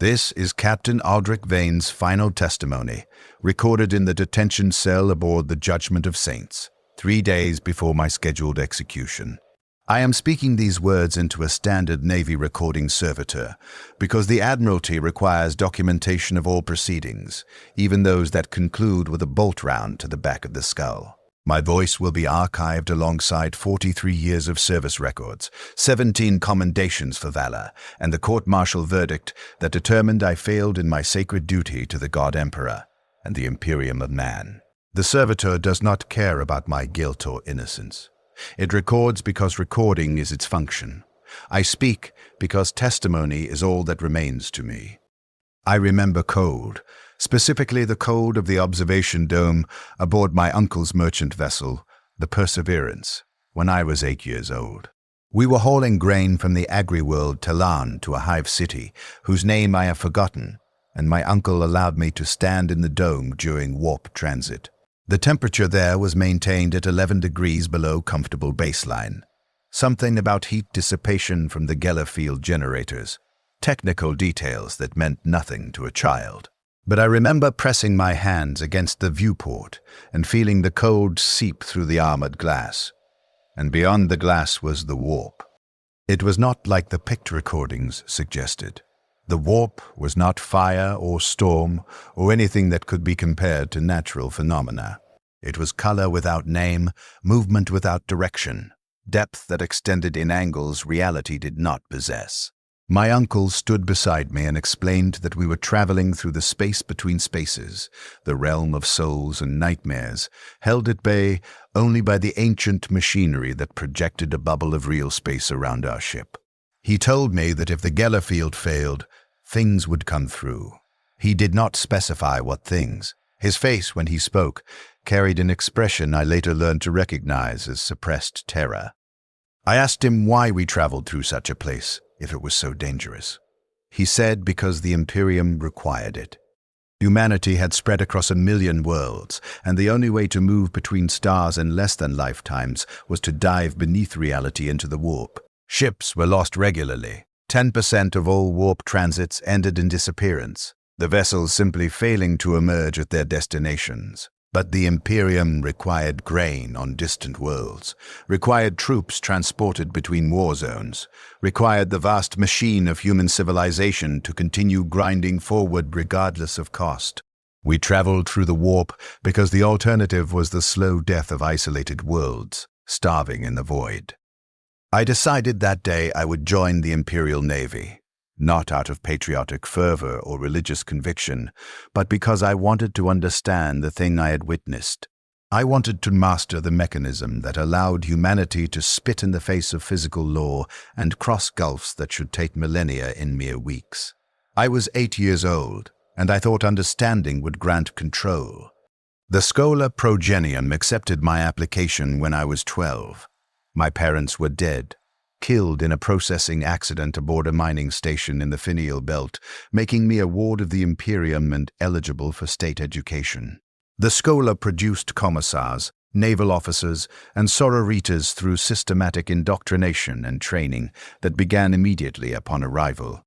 This is Captain Aldrich Vane's final testimony, recorded in the detention cell aboard the Judgment of Saints, 3 days before my scheduled execution. I am speaking these words into a standard Navy recording servitor because the Admiralty requires documentation of all proceedings, even those that conclude with a bolt round to the back of the skull. My voice will be archived alongside 43 years of service records, 17 commendations for valor, and the court-martial verdict that determined I failed in my sacred duty to the God Emperor and the Imperium of Man. The servitor does not care about my guilt or innocence. It records because recording is its function. I speak because testimony is all that remains to me. I remember cold, specifically the cold of the observation dome aboard my uncle's merchant vessel, the Perseverance, when I was 8 years old. We were hauling grain from the agri-world Talan to a hive city, whose name I have forgotten, and my uncle allowed me to stand in the dome during warp transit. The temperature there was maintained at 11 degrees below comfortable baseline. Something about heat dissipation from the Gellerfield generators. Technical details that meant nothing to a child. But I remember pressing my hands against the viewport and feeling the cold seep through the armored glass. And beyond the glass was the warp. It was not like the picked recordings suggested. The warp was not fire or storm or anything that could be compared to natural phenomena. It was color without name, movement without direction, depth that extended in angles reality did not possess. My uncle stood beside me and explained that we were traveling through the space between spaces, the realm of souls and nightmares, held at bay only by the ancient machinery that projected a bubble of real space around our ship. He told me that if the Gellerfield failed, things would come through. He did not specify what things. His face, when he spoke, carried an expression I later learned to recognize as suppressed terror. I asked him why we traveled through such a place, if it was so dangerous. He said because the Imperium required it. Humanity had spread across 1 million worlds, and the only way to move between stars in less than lifetimes was to dive beneath reality into the warp. Ships were lost regularly. 10% of all warp transits ended in disappearance, the vessels simply failing to emerge at their destinations. But the Imperium required grain on distant worlds, required troops transported between war zones, required the vast machine of human civilization to continue grinding forward regardless of cost. We traveled through the warp because the alternative was the slow death of isolated worlds, starving in the void. I decided that day I would join the Imperial Navy. Not out of patriotic fervor or religious conviction, but because I wanted to understand the thing I had witnessed. I wanted to master the mechanism that allowed humanity to spit in the face of physical law and cross gulfs that should take millennia in mere weeks. I was 8 years old, and I thought understanding would grant control. The Schola Progenium accepted my application when I was 12. My parents were dead, killed in a processing accident aboard a mining station in the Finial Belt, making me a ward of the Imperium and eligible for state education. The Schola produced commissars, naval officers, and sororitas through systematic indoctrination and training that began immediately upon arrival.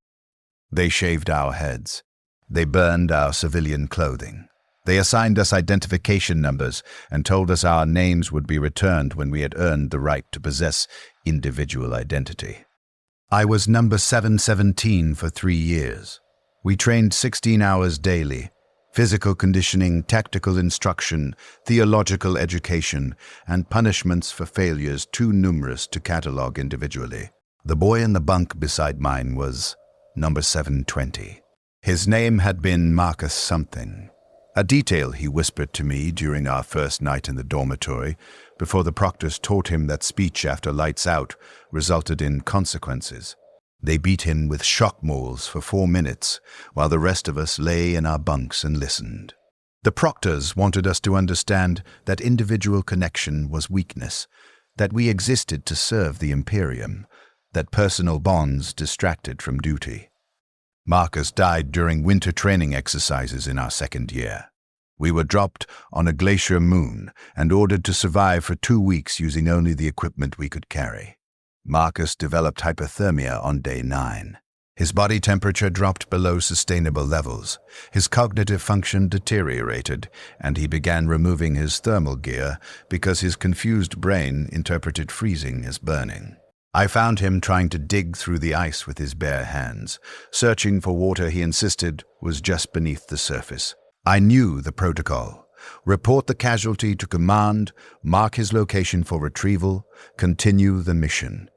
They shaved our heads. They burned our civilian clothing. They assigned us identification numbers and told us our names would be returned when we had earned the right to possess individual identity. I was number 717 for 3 years. We trained 16 hours daily. Physical conditioning, tactical instruction, theological education, and punishments for failures too numerous to catalogue individually. The boy in the bunk beside mine was number 720. His name had been Marcus something. A detail he whispered to me during our first night in the dormitory, before the proctors taught him that speech after lights out resulted in consequences. They beat him with shock mauls for 4 minutes, while the rest of us lay in our bunks and listened. The proctors wanted us to understand that individual connection was weakness, that we existed to serve the Imperium, that personal bonds distracted from duty. Marcus died during winter training exercises in our 2nd year. We were dropped on a glacier moon and ordered to survive for 2 weeks using only the equipment we could carry. Marcus developed hypothermia on day 9. His body temperature dropped below sustainable levels, his cognitive function deteriorated, and he began removing his thermal gear because his confused brain interpreted freezing as burning. I found him trying to dig through the ice with his bare hands, searching for water he insisted was just beneath the surface. I knew the protocol. Report the casualty to command, mark his location for retrieval, continue the mission.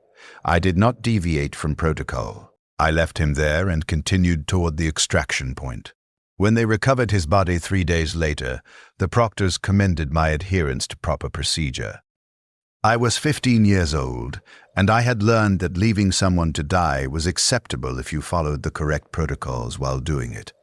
I did not deviate from protocol. I left him there and continued toward the extraction point. When they recovered his body 3 days later, the proctors commended my adherence to proper procedure. I was 15 years old, and I had learned that leaving someone to die was acceptable if you followed the correct protocols while doing it.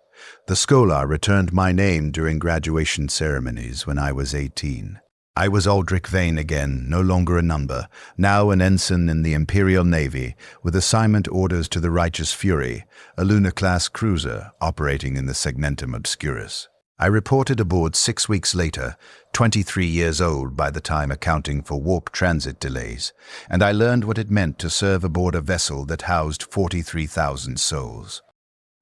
The scholar returned my name during graduation ceremonies when I was 18. I was Aldrich Vane again, no longer a number, now an ensign in the Imperial Navy, with assignment orders to the Righteous Fury, a Luna-class cruiser operating in the Segmentum Obscurus. I reported aboard 6 weeks later, 23 years old by the time accounting for warp transit delays, and I learned what it meant to serve aboard a vessel that housed 43,000 souls.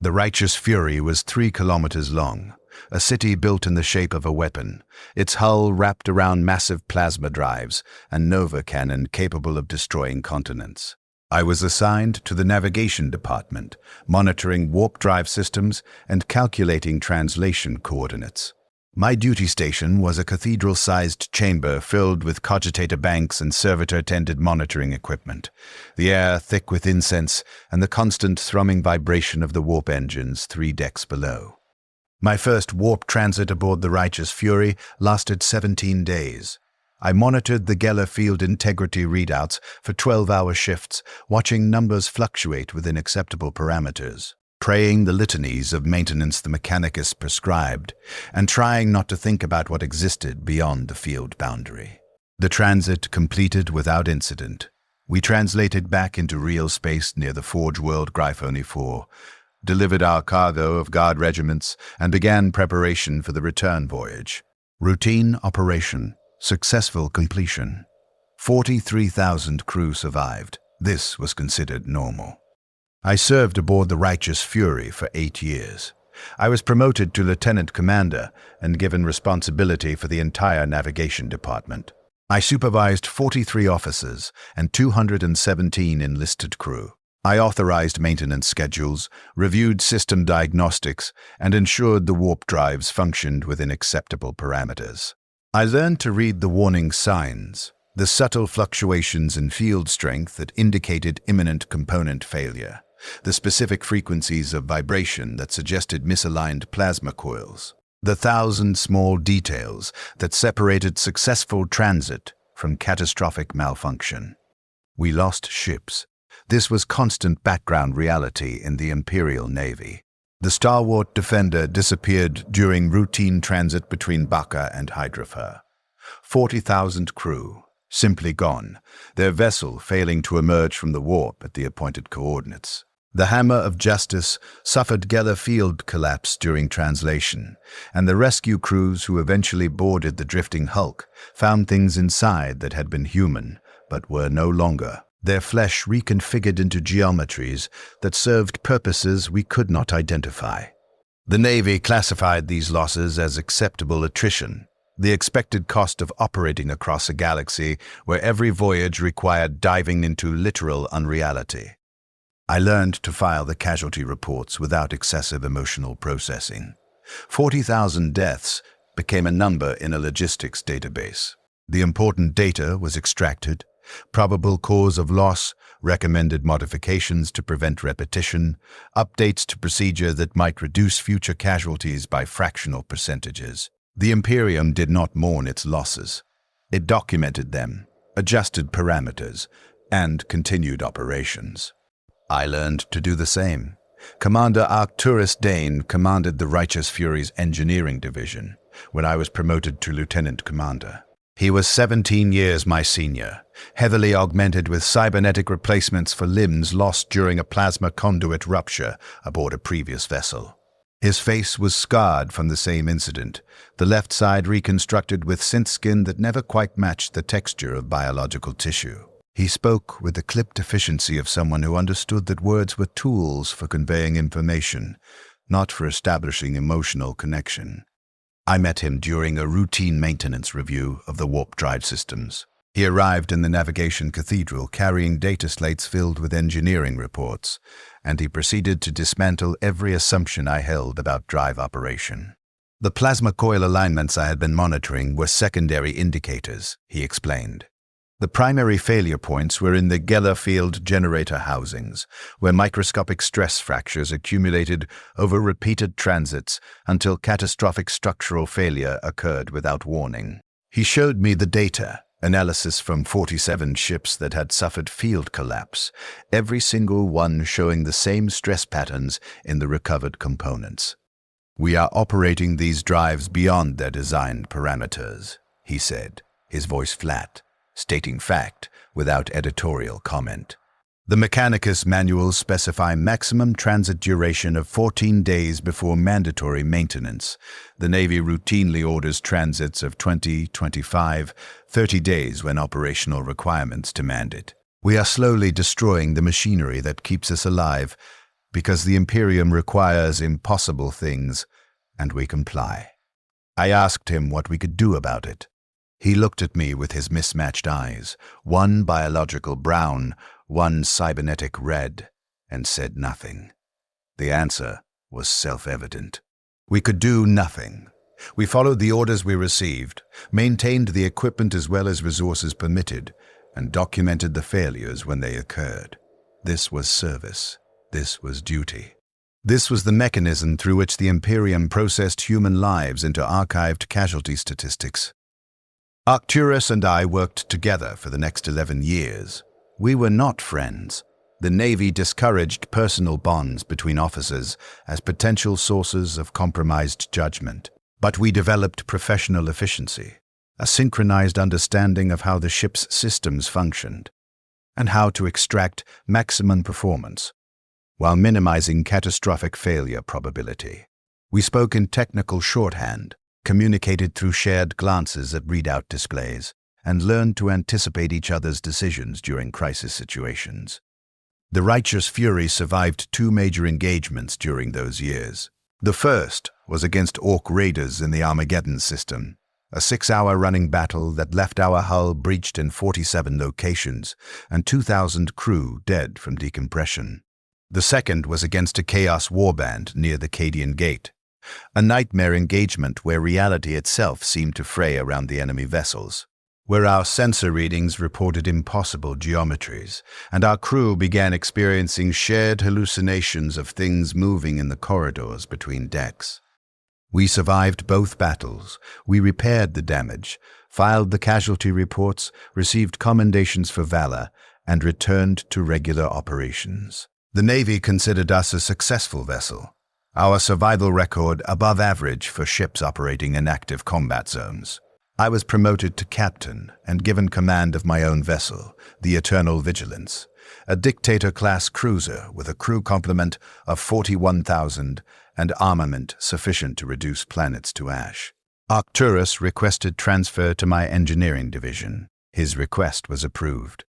The Righteous Fury was 3 kilometers long, a city built in the shape of a weapon, its hull wrapped around massive plasma drives and nova cannon capable of destroying continents. I was assigned to the navigation department, monitoring warp drive systems and calculating translation coordinates. My duty station was a cathedral-sized chamber filled with cogitator banks and servitor-tended monitoring equipment, the air thick with incense and the constant thrumming vibration of the warp engines 3 decks below. My first warp transit aboard the Righteous Fury lasted 17 days. I monitored the Geller field integrity readouts for 12-hour shifts, watching numbers fluctuate within acceptable parameters, praying the litanies of maintenance the Mechanicus prescribed, and trying not to think about what existed beyond the field boundary. The transit completed without incident. We translated back into Realspace near the Forge World Gryphony 4, delivered our cargo of guard regiments, and began preparation for the return voyage. Routine operation. Successful completion. 43,000 crew survived. This was considered normal. I served aboard the Righteous Fury for 8 years. I was promoted to lieutenant commander and given responsibility for the entire navigation department. I supervised 43 officers and 217 enlisted crew. I authorized maintenance schedules, reviewed system diagnostics, and ensured the warp drives functioned within acceptable parameters. I learned to read the warning signs, the subtle fluctuations in field strength that indicated imminent component failure, the specific frequencies of vibration that suggested misaligned plasma coils, the 1,000 small details that separated successful transit from catastrophic malfunction. We lost ships. This was constant background reality in the Imperial Navy. The stalwart Defender disappeared during routine transit between Baka and Hydrafer. 40,000 crew, simply gone, their vessel failing to emerge from the warp at the appointed coordinates. The Hammer of Justice suffered Geller field collapse during translation, and the rescue crews who eventually boarded the drifting hulk found things inside that had been human, but were no longer. Their flesh reconfigured into geometries that served purposes we could not identify. The Navy classified these losses as acceptable attrition, the expected cost of operating across a galaxy where every voyage required diving into literal unreality. I learned to file the casualty reports without excessive emotional processing. 40,000 deaths became a number in a logistics database. The important data was extracted, probable cause of loss, recommended modifications to prevent repetition, updates to procedure that might reduce future casualties by fractional percentages. The Imperium did not mourn its losses. It documented them, adjusted parameters, and continued operations. I learned to do the same. Commander Arcturus Dane commanded the Righteous Fury's engineering division when I was promoted to lieutenant commander. He was 17 years my senior, heavily augmented with cybernetic replacements for limbs lost during a plasma conduit rupture aboard a previous vessel. His face was scarred from the same incident, the left side reconstructed with synth skin that never quite matched the texture of biological tissue. He spoke with the clipped efficiency of someone who understood that words were tools for conveying information, not for establishing emotional connection. I met him during a routine maintenance review of the warp drive systems. He arrived in the navigation cathedral carrying data slates filled with engineering reports, and he proceeded to dismantle every assumption I held about drive operation. The plasma coil alignments I had been monitoring were secondary indicators, he explained. The primary failure points were in the Geller field generator housings, where microscopic stress fractures accumulated over repeated transits until catastrophic structural failure occurred without warning. He showed me the data, analysis from 47 ships that had suffered field collapse, every single one showing the same stress patterns in the recovered components. "We are operating these drives beyond their designed parameters," he said, his voice flat, stating fact without editorial comment. "The Mechanicus manuals specify maximum transit duration of 14 days before mandatory maintenance. The Navy routinely orders transits of 20, 25, 30 days when operational requirements demand it. We are slowly destroying the machinery that keeps us alive because the Imperium requires impossible things, and we comply." I asked him what we could do about it. He looked at me with his mismatched eyes, one biological brown, one cybernetic red, and said nothing. The answer was self-evident. We could do nothing. We followed the orders we received, maintained the equipment as well as resources permitted, and documented the failures when they occurred. This was service. This was duty. This was the mechanism through which the Imperium processed human lives into archived casualty statistics. Arcturus and I worked together for the next 11 years. We were not friends. The Navy discouraged personal bonds between officers as potential sources of compromised judgment. But we developed professional efficiency, a synchronized understanding of how the ship's systems functioned, and how to extract maximum performance, while minimizing catastrophic failure probability. We spoke in technical shorthand, communicated through shared glances at readout displays, and learned to anticipate each other's decisions during crisis situations. The Righteous Fury survived 2 major engagements during those years. The first was against Orc raiders in the Armageddon system, a 6-hour running battle that left our hull breached in 47 locations and 2,000 crew dead from decompression. The second was against a Chaos warband near the Cadian Gate, a nightmare engagement where reality itself seemed to fray around the enemy vessels, where our sensor readings reported impossible geometries, and our crew began experiencing shared hallucinations of things moving in the corridors between decks. We survived both battles. We repaired the damage, filed the casualty reports, received commendations for valor, and returned to regular operations. The Navy considered us a successful vessel, our survival record above average for ships operating in active combat zones. I was promoted to captain and given command of my own vessel, the Eternal Vigilance, a Dictator-class cruiser with a crew complement of 41,000 and armament sufficient to reduce planets to ash. Arcturus requested transfer to my engineering division. His request was approved.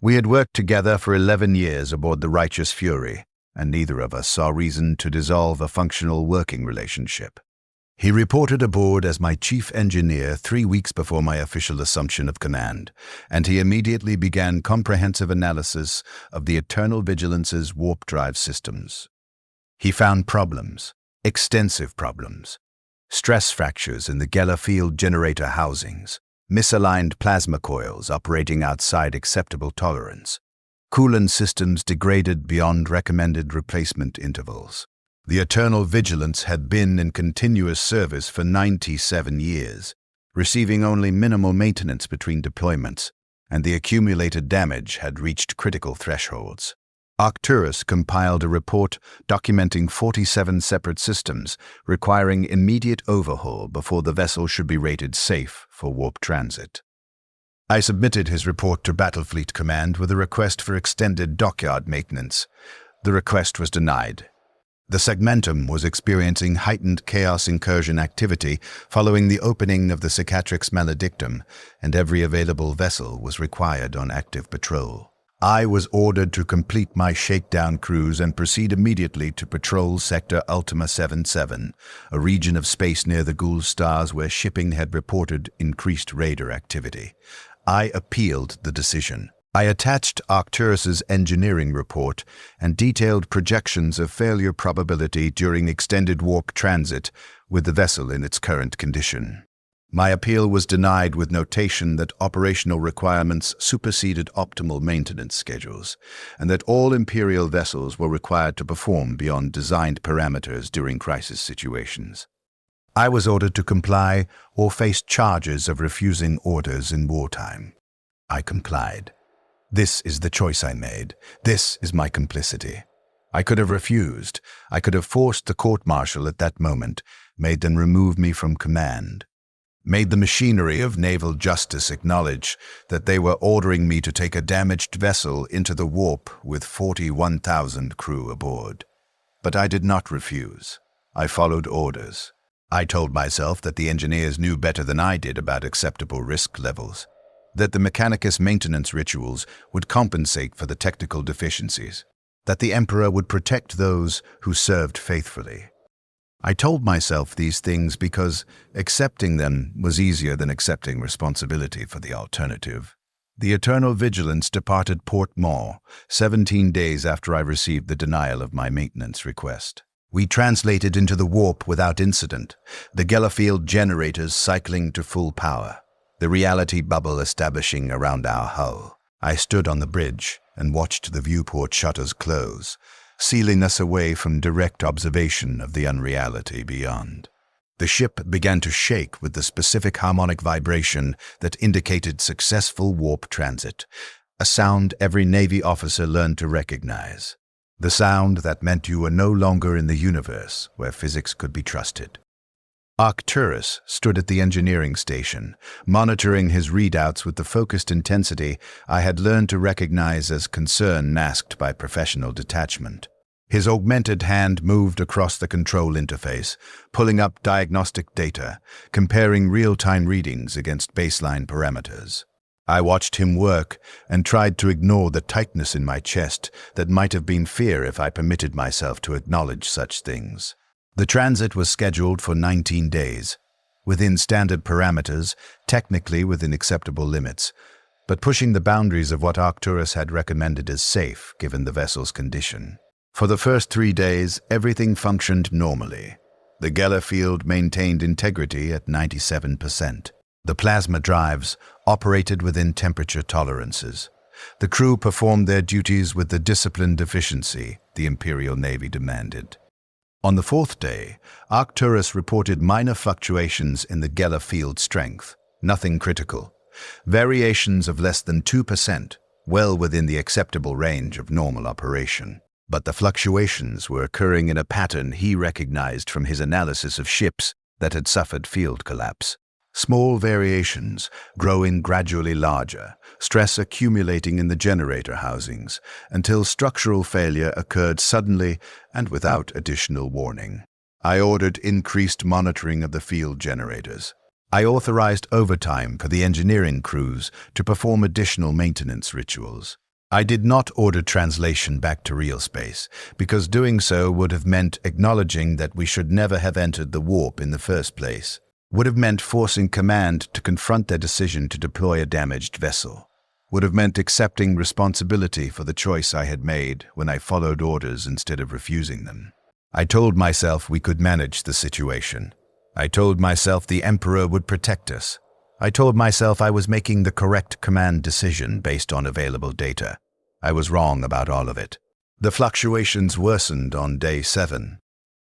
We had worked together for 11 years aboard the Righteous Fury, and neither of us saw reason to dissolve a functional working relationship. He reported aboard as my chief engineer 3 weeks before my official assumption of command, and he immediately began comprehensive analysis of the Eternal Vigilance's warp drive systems. He found problems, extensive problems, stress fractures in the Geller field generator housings, misaligned plasma coils operating outside acceptable tolerance, coolant systems degraded beyond recommended replacement intervals. The Eternal Vigilance had been in continuous service for 97 years, receiving only minimal maintenance between deployments, and the accumulated damage had reached critical thresholds. Arcturus compiled a report documenting 47 separate systems requiring immediate overhaul before the vessel should be rated safe for warp transit. I submitted his report to Battlefleet Command with a request for extended dockyard maintenance. The request was denied. The segmentum was experiencing heightened chaos incursion activity following the opening of the Cicatrix Maledictum, and every available vessel was required on active patrol. I was ordered to complete my shakedown cruise and proceed immediately to patrol Sector Ultima 77, a region of space near the Ghoul stars where shipping had reported increased raider activity. I appealed the decision. I attached Arcturus's engineering report and detailed projections of failure probability during extended warp transit with the vessel in its current condition. My appeal was denied with notation that operational requirements superseded optimal maintenance schedules, and that all Imperial vessels were required to perform beyond designed parameters during crisis situations. I was ordered to comply or face charges of refusing orders in wartime. I complied. This is the choice I made. This is my complicity. I could have refused. I could have forced the court-martial at that moment, made them remove me from command, made the machinery of naval justice acknowledge that they were ordering me to take a damaged vessel into the warp with 41,000 crew aboard. But I did not refuse. I followed orders. I told myself that the engineers knew better than I did about acceptable risk levels, that the Mechanicus maintenance rituals would compensate for the technical deficiencies, that the Emperor would protect those who served faithfully. I told myself these things because accepting them was easier than accepting responsibility for the alternative. The Eternal Vigilance departed Port Maw 17 days after I received the denial of my maintenance request. We translated into the warp without incident, the Gellerfield generators cycling to full power, the reality bubble establishing around our hull. I stood on the bridge and watched the viewport shutters close, sealing us away from direct observation of the unreality beyond. The ship began to shake with the specific harmonic vibration that indicated successful warp transit, a sound every Navy officer learned to recognize. The sound that meant you were no longer in the universe where physics could be trusted. Arcturus stood at the engineering station, monitoring his readouts with the focused intensity I had learned to recognize as concern masked by professional detachment. His augmented hand moved across the control interface, pulling up diagnostic data, comparing real-time readings against baseline parameters. I watched him work and tried to ignore the tightness in my chest that might have been fear if I permitted myself to acknowledge such things. The transit was scheduled for 19 days, within standard parameters, technically within acceptable limits, but pushing the boundaries of what Arcturus had recommended as safe given the vessel's condition. For the first 3 days, everything functioned normally. The Geller field maintained integrity at 97%. The plasma drives operated within temperature tolerances. The crew performed their duties with the disciplined efficiency the Imperial Navy demanded. On the 4th day, Arcturus reported minor fluctuations in the Geller field strength, nothing critical. Variations of less than 2%, well within the acceptable range of normal operation. But the fluctuations were occurring in a pattern he recognized from his analysis of ships that had suffered field collapse. Small variations, growing gradually larger, stress accumulating in the generator housings, until structural failure occurred suddenly and without additional warning. I ordered increased monitoring of the field generators. I authorized overtime for the engineering crews to perform additional maintenance rituals. I did not order translation back to Realspace, because doing so would have meant acknowledging that we should never have entered the warp in the first place. Would have meant forcing command to confront their decision to deploy a damaged vessel. Would have meant accepting responsibility for the choice I had made when I followed orders instead of refusing them. I told myself we could manage the situation. I told myself the Emperor would protect us. I told myself I was making the correct command decision based on available data. I was wrong about all of it. The fluctuations worsened on day 7.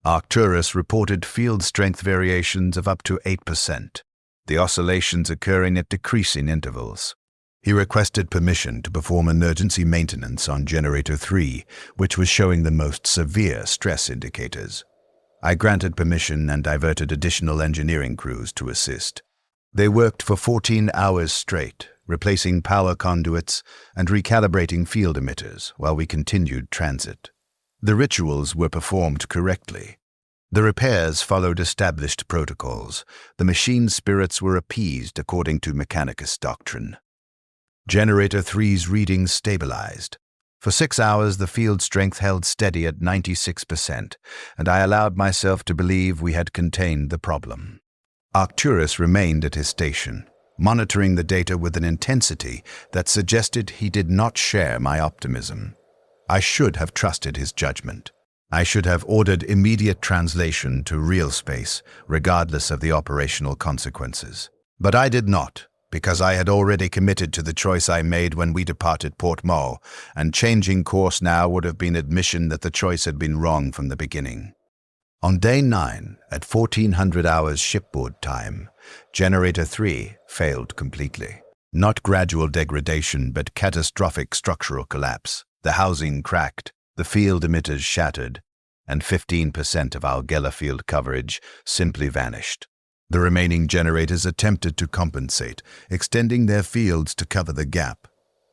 Arcturus reported field strength variations of up to 8%, the oscillations occurring at decreasing intervals. He requested permission to perform emergency maintenance on Generator 3, which was showing the most severe stress indicators. I granted permission and diverted additional engineering crews to assist. They worked for 14 hours straight, replacing power conduits and recalibrating field emitters while we continued transit. The rituals were performed correctly. The repairs followed established protocols. The machine spirits were appeased according to Mechanicus doctrine. Generator 3's readings stabilized. For 6 hours, the field strength held steady at 96%, and I allowed myself to believe we had contained the problem. Arcturus remained at his station, monitoring the data with an intensity that suggested he did not share my optimism. I should have trusted his judgment. I should have ordered immediate translation to Realspace, regardless of the operational consequences. But I did not, because I had already committed to the choice I made when we departed Port Mo, and changing course now would have been admission that the choice had been wrong from the beginning. On day 9, at 1400 hours shipboard time, Generator 3 failed completely. Not gradual degradation, but catastrophic structural collapse. The housing cracked, the field emitters shattered, and 15% of our Geller field coverage simply vanished. The remaining generators attempted to compensate, extending their fields to cover the gap,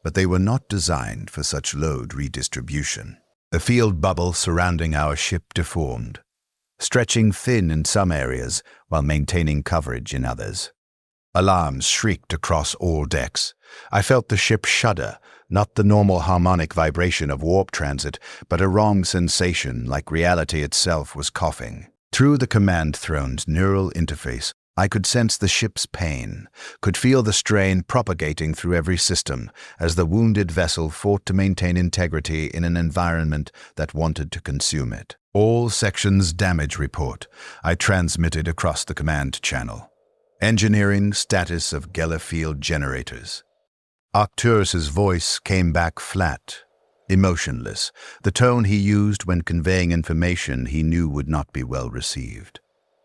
but they were not designed for such load redistribution. The field bubble surrounding our ship deformed, stretching thin in some areas while maintaining coverage in others. Alarms shrieked across all decks. I felt the ship shudder, not the normal harmonic vibration of warp transit, but a wrong sensation like reality itself was coughing. Through the command throne's neural interface, I could sense the ship's pain, could feel the strain propagating through every system as the wounded vessel fought to maintain integrity in an environment that wanted to consume it. All sections damage report I transmitted across the command channel. Engineering status of Geller field generators. Arcturus's voice came back flat, emotionless, the tone he used when conveying information he knew would not be well received.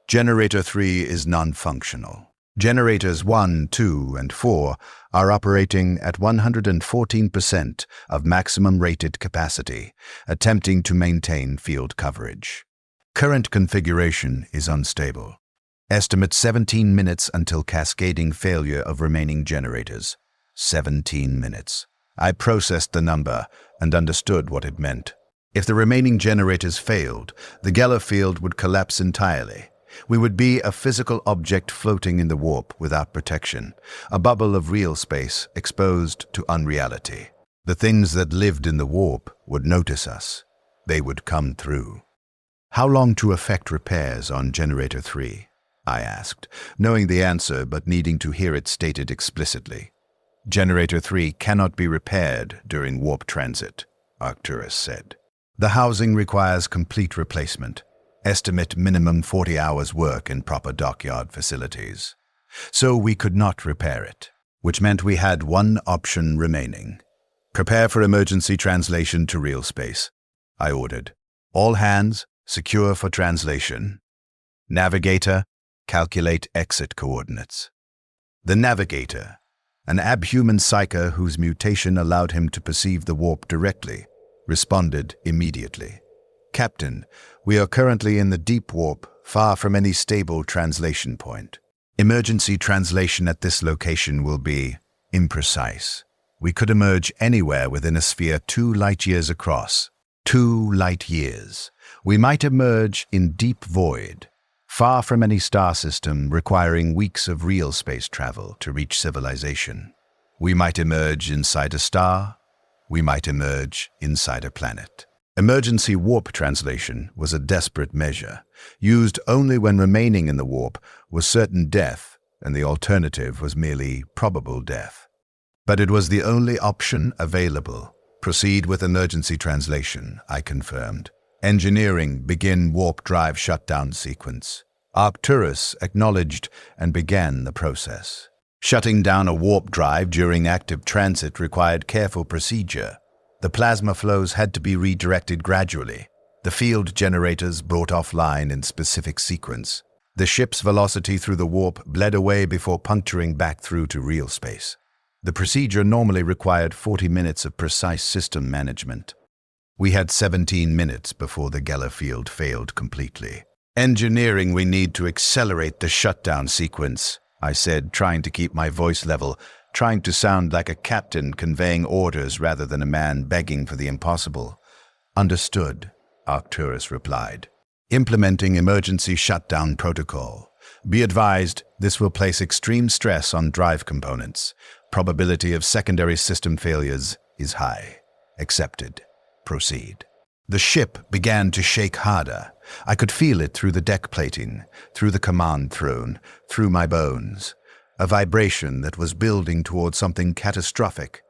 Generator 3 is non-functional. Generators 1, 2, and 4 are operating at 114% of maximum rated capacity, attempting to maintain field coverage. Current configuration is unstable. Estimate 17 minutes until cascading failure of remaining generators. 17 minutes. I processed the number and understood what it meant. If the remaining generators failed, the Geller field would collapse entirely. We would be a physical object floating in the warp without protection, a bubble of real space exposed to unreality. The things that lived in the warp would notice us. They would come through. How long to effect repairs on Generator 3? I asked, knowing the answer but needing to hear it stated explicitly. Generator 3 cannot be repaired during warp transit, Arcturus said. The housing requires complete replacement. Estimate minimum 40 hours work in proper dockyard facilities. So we could not repair it, which meant we had one option remaining. Prepare for emergency translation to Realspace, I ordered. All hands, secure for translation. Navigator, calculate exit coordinates. The navigator, an abhuman psyker whose mutation allowed him to perceive the warp directly, responded immediately. Captain, we are currently in the deep warp, far from any stable translation point. Emergency translation at this location will be imprecise. We could emerge anywhere within a sphere 2 light years across. 2 light years. We might emerge in deep void, far from any star system, requiring weeks of real space travel to reach civilization. We might emerge inside a star. We might emerge inside a planet. Emergency warp translation was a desperate measure, used only when remaining in the warp was certain death, and the alternative was merely probable death. But it was the only option available. Proceed with emergency translation, I confirmed. Engineering, begin warp drive shutdown sequence. Arcturus acknowledged and began the process. Shutting down a warp drive during active transit required careful procedure. The plasma flows had to be redirected gradually. The field generators brought offline in specific sequence. The ship's velocity through the warp bled away before puncturing back through to Realspace. The procedure normally required 40 minutes of precise system management. We had 17 minutes before the Geller field failed completely. Engineering, we need to accelerate the shutdown sequence, I said, trying to keep my voice level, trying to sound like a captain conveying orders rather than a man begging for the impossible. Understood, Arcturus replied. Implementing emergency shutdown protocol. Be advised, this will place extreme stress on drive components. Probability of secondary system failures is high. Accepted. Proceed. The ship began to shake harder. I could feel it through the deck plating, through the command throne, through my bones. A vibration that was building towards something catastrophic.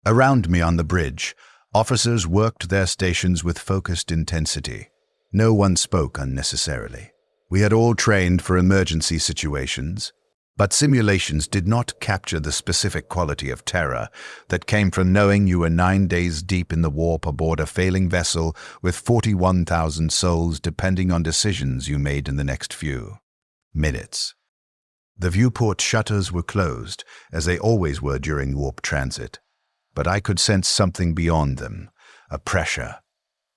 Around me on the bridge, officers worked their stations with focused intensity. No one spoke unnecessarily. We had all trained for emergency situations, but simulations did not capture the specific quality of terror that came from knowing you were 9 days deep in the warp aboard a failing vessel with 41,000 souls depending on decisions you made in the next few minutes. The viewport shutters were closed, as they always were during warp transit, but I could sense something beyond them, a pressure,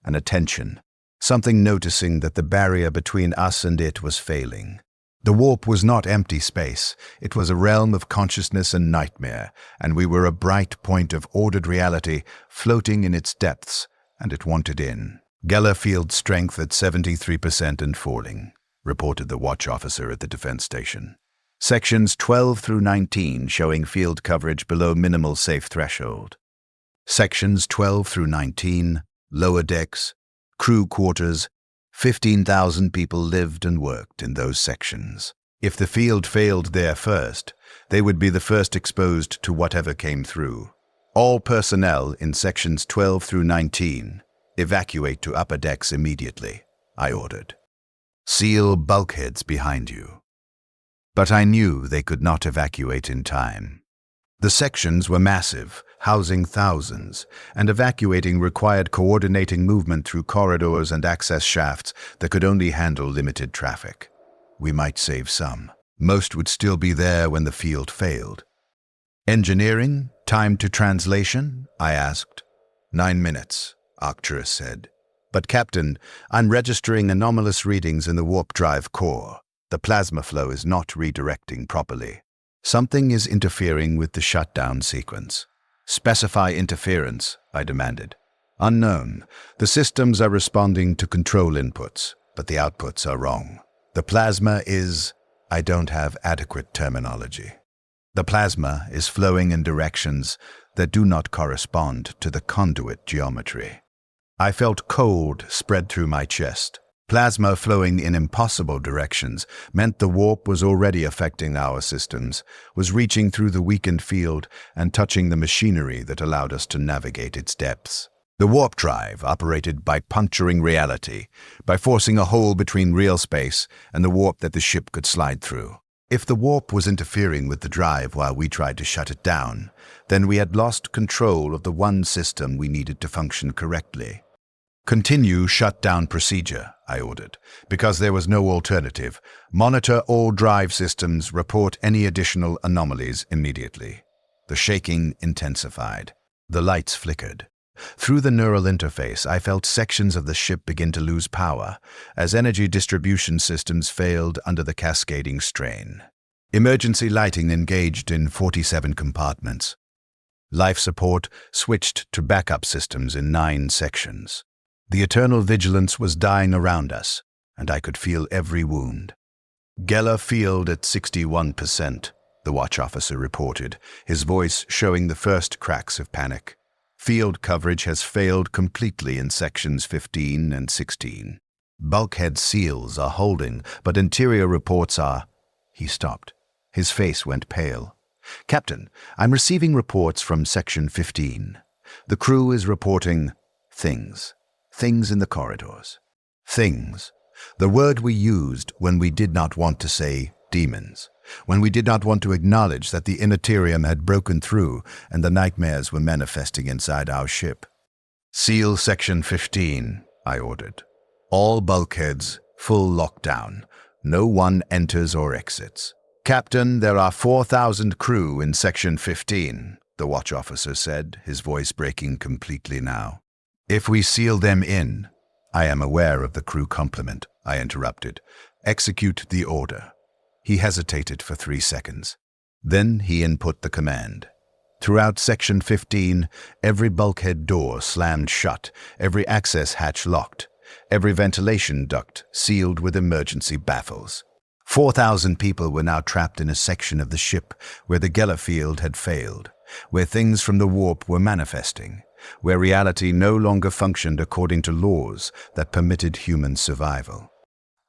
an attention, something noticing that the barrier between us and it was failing. The warp was not empty space. It was a realm of consciousness and nightmare, and we were a bright point of ordered reality floating in its depths, and it wanted in. Geller field strength at 73% and falling, reported the watch officer at the defense station. Sections 12 through 19 showing field coverage below minimal safe threshold. Sections 12 through 19, lower decks, crew quarters, 15,000 people lived and worked in those sections. If the field failed there first, they would be the first exposed to whatever came through. All personnel in sections 12 through 19, evacuate to upper decks immediately, I ordered. Seal bulkheads behind you. But I knew they could not evacuate in time. The sections were massive, housing thousands, and evacuating required coordinating movement through corridors and access shafts that could only handle limited traffic. We might save some. Most would still be there when the field failed. Engineering? Time to translation? I asked. 9 minutes, Arcturus said. But Captain, I'm registering anomalous readings in the warp drive core. The plasma flow is not redirecting properly. Something is interfering with the shutdown sequence. Specify interference, I demanded. Unknown. The systems are responding to control inputs, but the outputs are wrong. The plasma is... I don't have adequate terminology. The plasma is flowing in directions that do not correspond to the conduit geometry. I felt cold spread through my chest. Plasma flowing in impossible directions meant the warp was already affecting our systems, was reaching through the weakened field and touching the machinery that allowed us to navigate its depths. The warp drive operated by puncturing reality, by forcing a hole between Realspace and the warp that the ship could slide through. If the warp was interfering with the drive while we tried to shut it down, then we had lost control of the one system we needed to function correctly. Continue shutdown procedure, I ordered, because there was no alternative. Monitor all drive systems, report any additional anomalies immediately. The shaking intensified. The lights flickered. Through the neural interface, I felt sections of the ship begin to lose power as energy distribution systems failed under the cascading strain. Emergency lighting engaged in 47 compartments. Life support switched to backup systems in 9 sections. The eternal vigilance was dying around us, and I could feel every wound. Geller field at 61%, the watch officer reported, his voice showing the first cracks of panic. Field coverage has failed completely in sections 15 and 16. Bulkhead seals are holding, but interior reports are... He stopped. His face went pale. Captain, I'm receiving reports from section 15. The crew is reporting things. Things in the corridors. Things. The word we used when we did not want to say demons, when we did not want to acknowledge that the Imperium had broken through and the nightmares were manifesting inside our ship. Seal section 15, I ordered. All bulkheads, full lockdown. No one enters or exits. Captain, there are 4,000 crew in section 15, the watch officer said, his voice breaking completely now. If we seal them in... I am aware of the crew complement, I interrupted. Execute the order. He hesitated for 3 seconds. Then he input the command. Throughout section 15, every bulkhead door slammed shut, every access hatch locked. every ventilation duct sealed with emergency baffles. 4,000 people were now trapped in a section of the ship where the Geller field had failed, where things from the warp were manifesting, where reality no longer functioned according to laws that permitted human survival.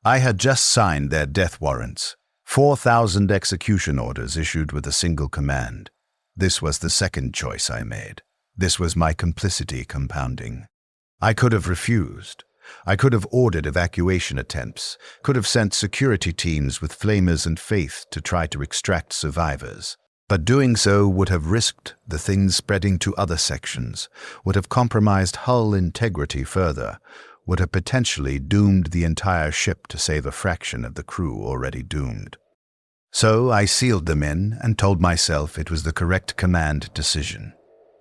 I had just signed their death warrants, 4,000 execution orders issued with a single command. This was the second choice I made. This was my complicity compounding. I could have refused. I could have ordered evacuation attempts, could have sent security teams with flamers and faith to try to extract survivors. But doing so would have risked the things spreading to other sections, would have compromised hull integrity further, would have potentially doomed the entire ship to save a fraction of the crew already doomed. So I sealed them in and told myself it was the correct command decision.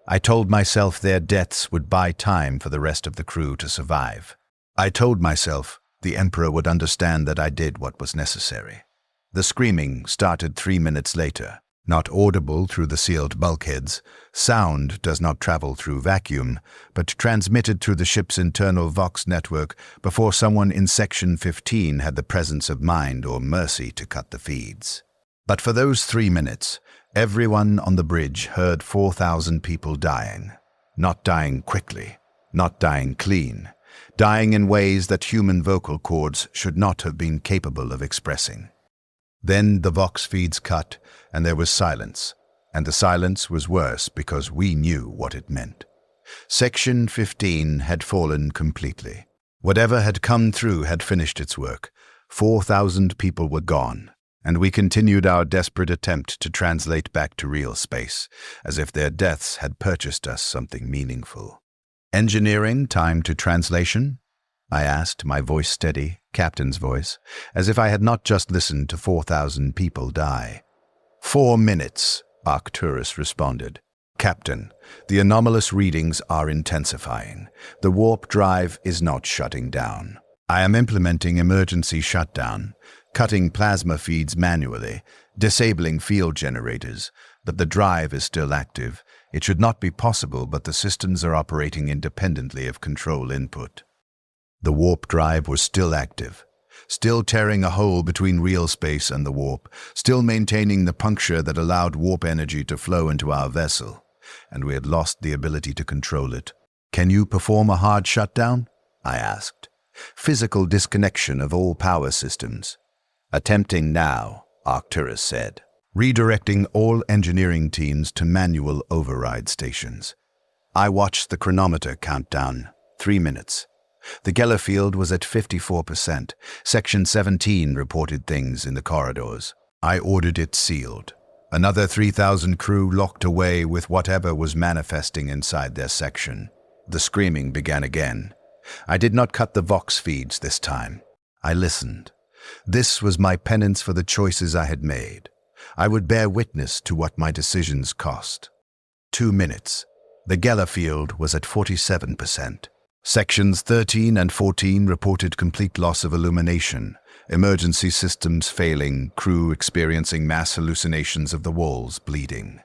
I told myself their deaths would buy time for the rest of the crew to survive. I told myself the Emperor would understand that I did what was necessary. The screaming started 3 minutes later. Not audible through the sealed bulkheads, sound does not travel through vacuum, but transmitted through the ship's internal Vox network before someone in Section 15 had the presence of mind or mercy to cut the feeds. But for those 3 minutes, everyone on the bridge heard 4,000 people dying. Not dying quickly, not dying clean, dying in ways that human vocal cords should not have been capable of expressing. Then the Vox feeds cut, and there was silence, and the silence was worse because we knew what it meant. Section 15 had fallen completely. Whatever had come through had finished its work. 4,000 people were gone, and we continued our desperate attempt to translate back to Realspace, as if their deaths had purchased us something meaningful. Engineering time to translation? I asked, my voice steady, captain's voice, as if I had not just listened to 4,000 people die. 4 minutes, Arcturus responded. Captain, the anomalous readings are intensifying. The warp drive is not shutting down. I am implementing emergency shutdown, cutting plasma feeds manually, disabling field generators, but the drive is still active. It should not be possible, but the systems are operating independently of control input. The warp drive was still active, still tearing a hole between Realspace and the warp, still maintaining the puncture that allowed warp energy to flow into our vessel, and we had lost the ability to control it. Can you perform a hard shutdown? I asked. Physical disconnection of all power systems. Attempting now, Arcturus said. Redirecting all engineering teams to manual override stations. I watched the chronometer count down. 3 minutes. The Geller field was at 54%. Section 17 reported things in the corridors. I ordered it sealed. Another 3,000 crew locked away with whatever was manifesting inside their section. The screaming began again. I did not cut the Vox feeds this time. I listened. This was my penance for the choices I had made. I would bear witness to what my decisions cost. 2 minutes. The Geller field was at 47%. Sections 13 and 14 reported complete loss of illumination, emergency systems failing, crew experiencing mass hallucinations of the walls bleeding.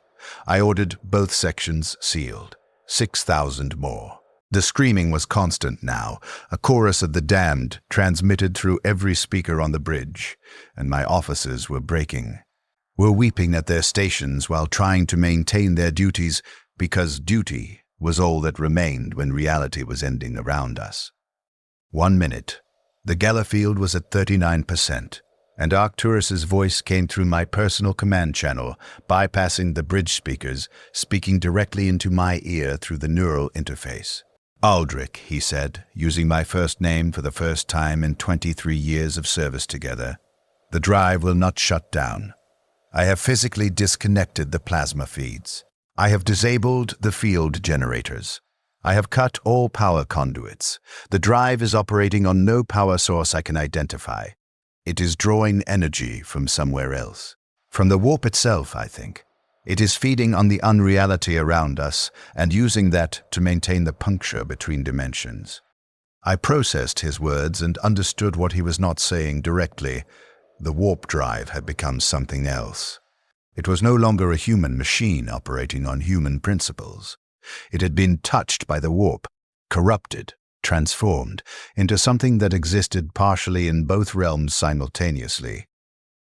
I ordered both sections sealed. 6,000 more. The screaming was constant now, a chorus of the damned transmitted through every speaker on the bridge, and my officers were breaking. Were weeping at their stations while trying to maintain their duties because duty was all that remained when reality was ending around us. 1 minute. The Geller field was at 39%, and Arcturus's voice came through my personal command channel, bypassing the bridge speakers, speaking directly into my ear through the neural interface. Aldrich, he said, using my first name for the first time in 23 years of service together. The drive will not shut down. I have physically disconnected the plasma feeds. I have disabled the field generators. I have cut all power conduits. The drive is operating on no power source I can identify. It is drawing energy from somewhere else. From the warp itself, I think. It is feeding on the unreality around us and using that to maintain the puncture between dimensions. I processed his words and understood what he was not saying directly. The warp drive had become something else. It was no longer a human machine operating on human principles. It had been touched by the warp, corrupted, transformed into something that existed partially in both realms simultaneously.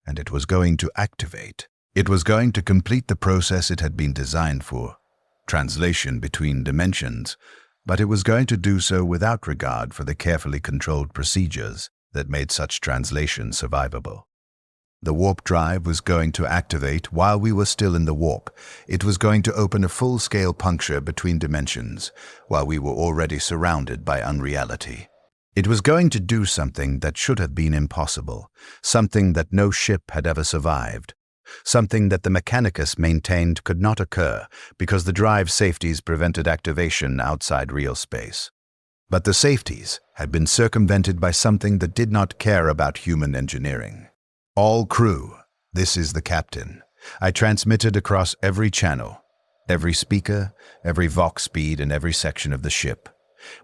And it was going to activate. It was going to complete the process it had been designed for, translation between dimensions, but it was going to do so without regard for the carefully controlled procedures that made such translation survivable. The warp drive was going to activate while we were still in the warp. It was going to open a full-scale puncture between dimensions while we were already surrounded by unreality. It was going to do something that should have been impossible, something that no ship had ever survived, something that the Mechanicus maintained could not occur because the drive safeties prevented activation outside Realspace. But the safeties had been circumvented by something that did not care about human engineering. All crew, this is the captain. I transmitted across every channel, every speaker, every vox speed in every section of the ship.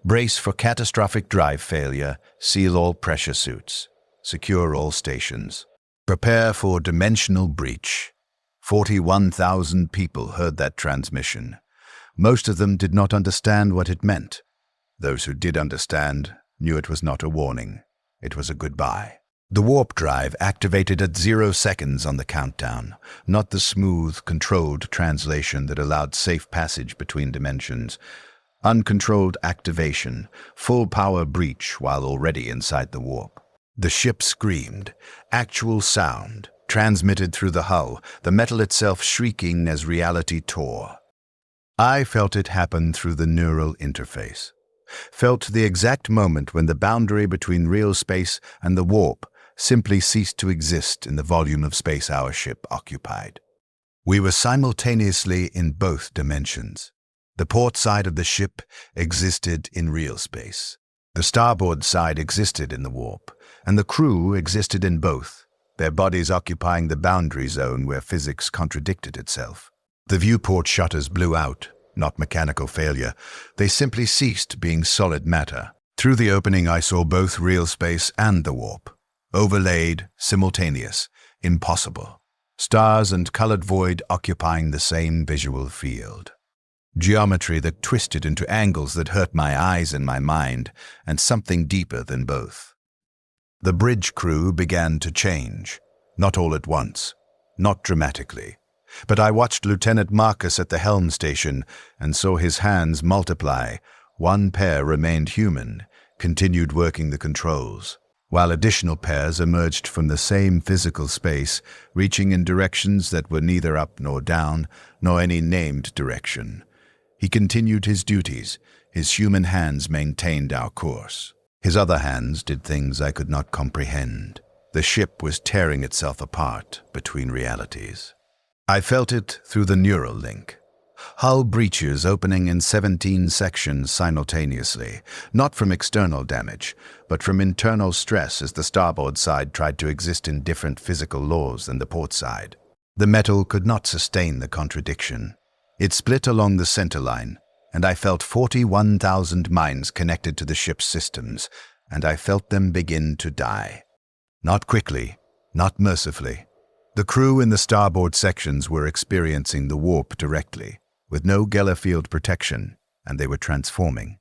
Brace for catastrophic drive failure, seal all pressure suits, secure all stations. Prepare for dimensional breach. 41,000 people heard that transmission. Most of them did not understand what it meant. Those who did understand knew it was not a warning. It was a goodbye. The warp drive activated at 0 seconds on the countdown, not the smooth, controlled translation that allowed safe passage between dimensions. Uncontrolled activation, full power breach while already inside the warp. The ship screamed, actual sound, transmitted through the hull, the metal itself shrieking as reality tore. I felt it happen through the neural interface. Felt the exact moment when the boundary between Realspace and the warp simply ceased to exist in the volume of space our ship occupied. We were simultaneously in both dimensions. The port side of the ship existed in Realspace. The starboard side existed in the warp, and the crew existed in both, their bodies occupying the boundary zone where physics contradicted itself. The viewport shutters blew out, not mechanical failure. They simply ceased being solid matter. Through the opening I saw both Realspace and the warp. Overlaid, simultaneous, impossible. Stars and colored void occupying the same visual field. Geometry that twisted into angles that hurt my eyes and my mind, and something deeper than both. The bridge crew began to change, not all at once, not dramatically. But I watched Lieutenant Marcus at the helm station and saw his hands multiply. One pair remained human, continued working the controls, while additional pairs emerged from the same physical space, reaching in directions that were neither up nor down, nor any named direction. He continued his duties. His human hands maintained our course. His other hands did things I could not comprehend. The ship was tearing itself apart between realities. I felt it through the neural link. Hull breaches opening in 17 sections simultaneously, not from external damage, but from internal stress as the starboard side tried to exist in different physical laws than the port side. The metal could not sustain the contradiction. It split along the center line, and I felt 41,000 minds connected to the ship's systems, and I felt them begin to die. Not quickly, not mercifully. The crew in the starboard sections were experiencing the warp directly, with no Geller field protection, and they were transforming.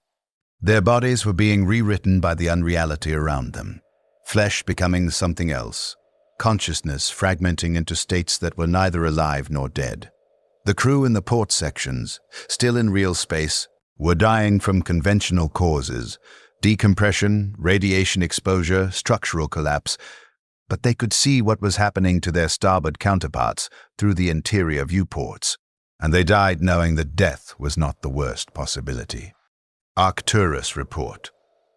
Their bodies were being rewritten by the unreality around them, flesh becoming something else, consciousness fragmenting into states that were neither alive nor dead. The crew in the port sections, still in Realspace, were dying from conventional causes, decompression, radiation exposure, structural collapse, but they could see what was happening to their starboard counterparts through the interior viewports, and they died knowing that death was not the worst possibility. Arcturus report.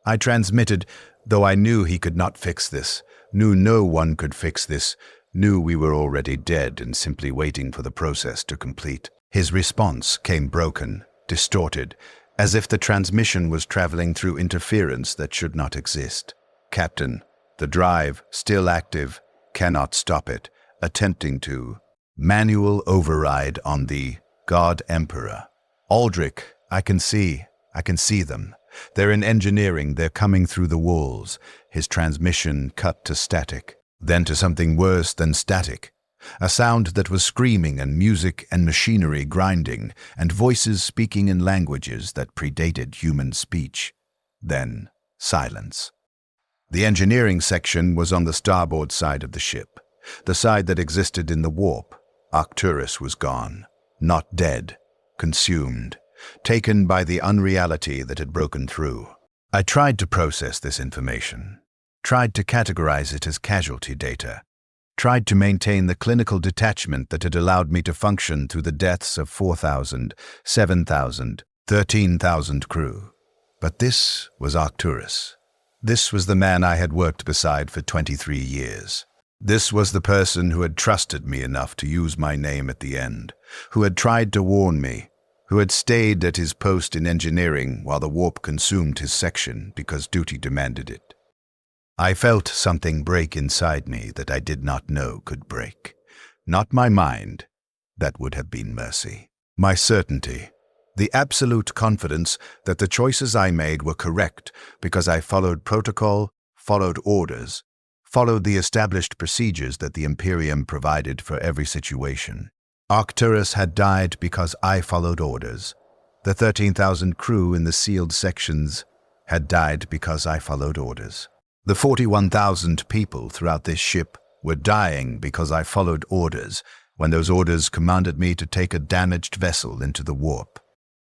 I transmitted, though I knew he could not fix this, knew no one could fix this, knew we were already dead and simply waiting for the process to complete. His response came broken, distorted, as if the transmission was traveling through interference that should not exist. Captain, the drive, still active, cannot stop it, attempting to. Manual override on the God Emperor. Aldrich, I can see them. They're in engineering, they're coming through the walls. His transmission cut to static, then to something worse than static. A sound that was screaming and music and machinery grinding and voices speaking in languages that predated human speech. Then, silence. The engineering section was on the starboard side of the ship, the side that existed in the warp. Arcturus was gone, not dead, consumed, taken by the unreality that had broken through. I tried to process this information, tried to categorize it as casualty data, tried to maintain the clinical detachment that had allowed me to function through the deaths of 4,000, 7,000, 13,000 crew. But this was Arcturus. This was the man I had worked beside for 23 years. This was the person who had trusted me enough to use my name at the end, who had tried to warn me, who had stayed at his post in engineering while the warp consumed his section because duty demanded it. I felt something break inside me that I did not know could break. Not my mind. That would have been mercy. My certainty. The absolute confidence that the choices I made were correct because I followed protocol, followed orders, followed the established procedures that the Imperium provided for every situation. Arcturus had died because I followed orders. The 13,000 crew in the sealed sections had died because I followed orders. The 41,000 people throughout this ship were dying because I followed orders when those orders commanded me to take a damaged vessel into the warp.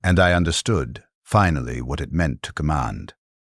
And I understood, finally, what it meant to command.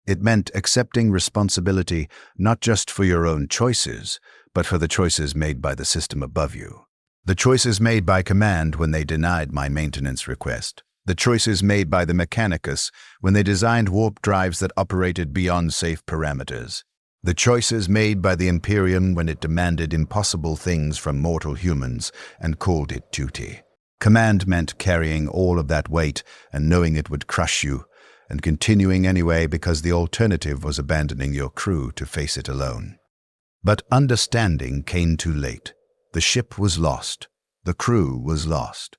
It meant accepting responsibility not just for your own choices, but for the choices made by the system above you. The choices made by command when they denied my maintenance request. The choices made by the Mechanicus when they designed warp drives that operated beyond safe parameters. The choices made by the Imperium when it demanded impossible things from mortal humans and called it duty. Command meant carrying all of that weight and knowing it would crush you, and continuing anyway because the alternative was abandoning your crew to face it alone. But understanding came too late. The ship was lost. The crew was lost.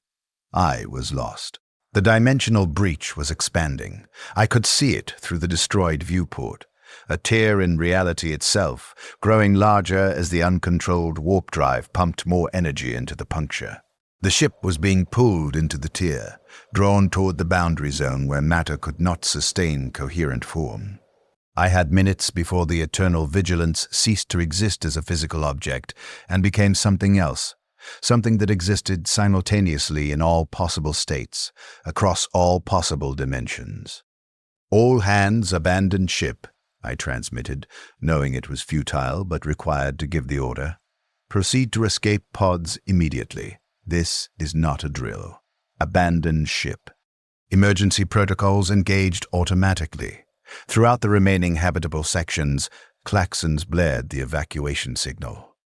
I was lost. The dimensional breach was expanding. I could see it through the destroyed viewport, a tear in reality itself, growing larger as the uncontrolled warp drive pumped more energy into the puncture. The ship was being pulled into the tear, drawn toward the boundary zone where matter could not sustain coherent form. I had minutes before the eternal vigilance ceased to exist as a physical object and became something else, something that existed simultaneously in all possible states, across all possible dimensions. "All hands abandon ship," I transmitted, knowing it was futile but required to give the order. "Proceed to escape pods immediately. This is not a drill. Abandon ship." Emergency protocols engaged automatically. Throughout the remaining habitable sections, klaxons blared the evacuation signal.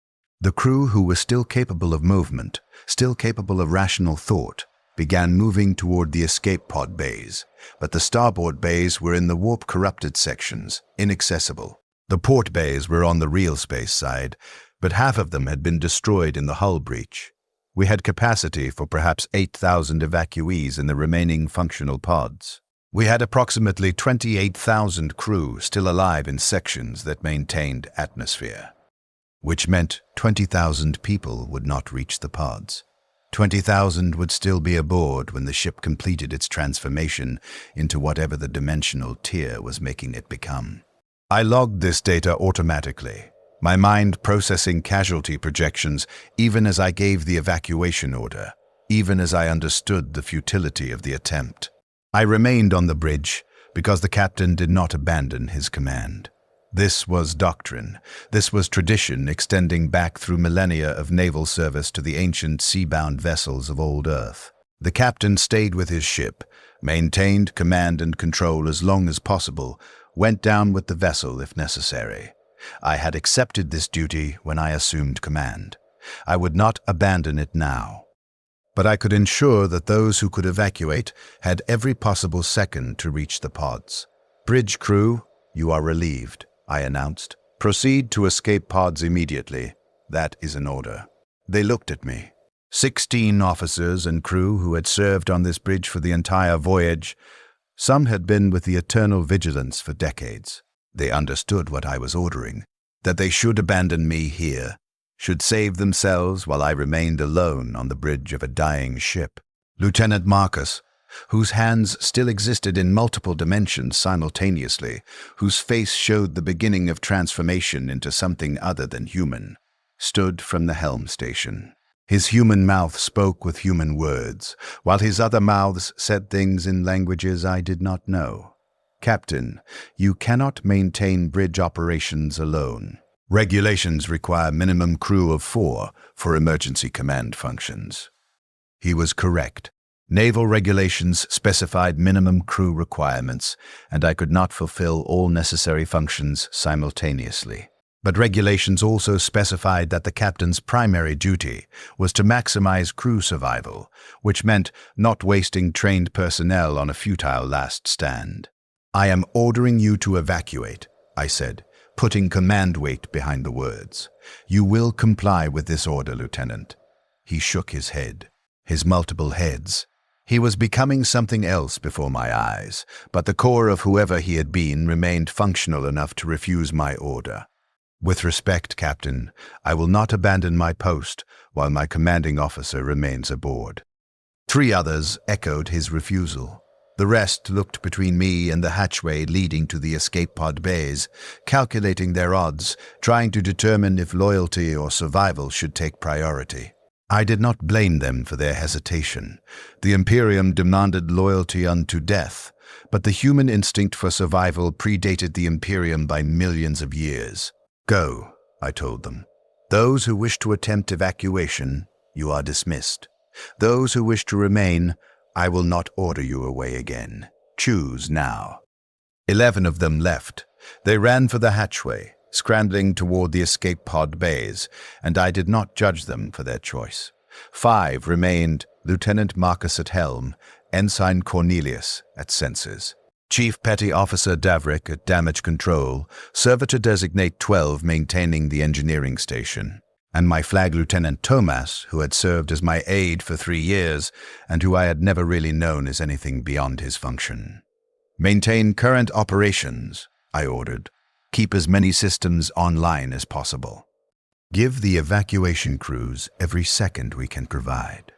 The crew, who were still capable of movement, still capable of rational thought, began moving toward the escape pod bays, but the starboard bays were in the warp-corrupted sections, inaccessible. The port bays were on the Realspace side, but half of them had been destroyed in the hull breach. We had capacity for perhaps 8,000 evacuees in the remaining functional pods. We had approximately 28,000 crew still alive in sections that maintained atmosphere, which meant 20,000 people would not reach the pods. 20,000 would still be aboard when the ship completed its transformation into whatever the dimensional tier was making it become. I logged this data automatically, my mind processing casualty projections even as I gave the evacuation order, even as I understood the futility of the attempt. I remained on the bridge because the captain did not abandon his command. This was doctrine. This was tradition extending back through millennia of naval service to the ancient sea-bound vessels of old Earth. The captain stayed with his ship, maintained command and control as long as possible, went down with the vessel if necessary. I had accepted this duty when I assumed command. I would not abandon it now. But I could ensure that those who could evacuate had every possible second to reach the pods. "Bridge crew, you are relieved," I announced. "Proceed to escape pods immediately. That is an order." They looked at me. 16 officers and crew who had served on this bridge for the entire voyage. Some had been with the eternal vigilance for decades. They understood what I was ordering, that they should abandon me here, should save themselves while I remained alone on the bridge of a dying ship. "Lieutenant Marcus, whose hands still existed in multiple dimensions simultaneously, whose face showed the beginning of transformation into something other than human, stood from the helm station. His human mouth spoke with human words, while his other mouths said things in languages I did not know. "Captain, you cannot maintain bridge operations alone. Regulations require minimum crew of 4 for emergency command functions." He was correct. Naval regulations specified minimum crew requirements, and I could not fulfill all necessary functions simultaneously. But regulations also specified that the captain's primary duty was to maximize crew survival, which meant not wasting trained personnel on a futile last stand. "I am ordering you to evacuate," I said, putting command weight behind the words. "You will comply with this order, Lieutenant." He shook his head. His multiple heads. He was becoming something else before my eyes, but the core of whoever he had been remained functional enough to refuse my order. "With respect, Captain, I will not abandon my post while my commanding officer remains aboard." 3 others echoed his refusal. The rest looked between me and the hatchway leading to the escape pod bays, calculating their odds, trying to determine if loyalty or survival should take priority. I did not blame them for their hesitation. The Imperium demanded loyalty unto death, but the human instinct for survival predated the Imperium by millions of years. "Go," I told them. "Those who wish to attempt evacuation, you are dismissed. Those who wish to remain, I will not order you away again. Choose now." 11 of them left. They ran for the hatchway, scrambling toward the escape pod bays, and I did not judge them for their choice. 5 remained: Lieutenant Marcus at helm, Ensign Cornelius at sensors, Chief Petty Officer Davrick at damage control, Servitor-designate 12 maintaining the engineering station, and my Flag Lieutenant Thomas, who had served as my aide for 3 years and who I had never really known as anything beyond his function. "Maintain current operations," I ordered. "Keep as many systems online as possible. Give the evacuation crews every second we can provide."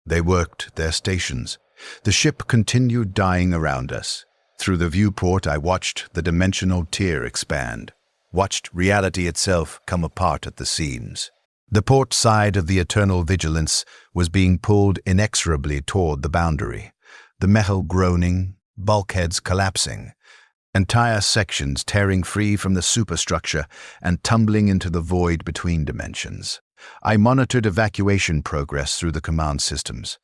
They worked their stations. The ship continued dying around us. Through the viewport, I watched the dimensional tier expand, watched reality itself come apart at the seams. The port side of the eternal vigilance was being pulled inexorably toward the boundary, the metal groaning, bulkheads collapsing, entire sections tearing free from the superstructure and tumbling into the void between dimensions. I monitored evacuation progress through the command systems.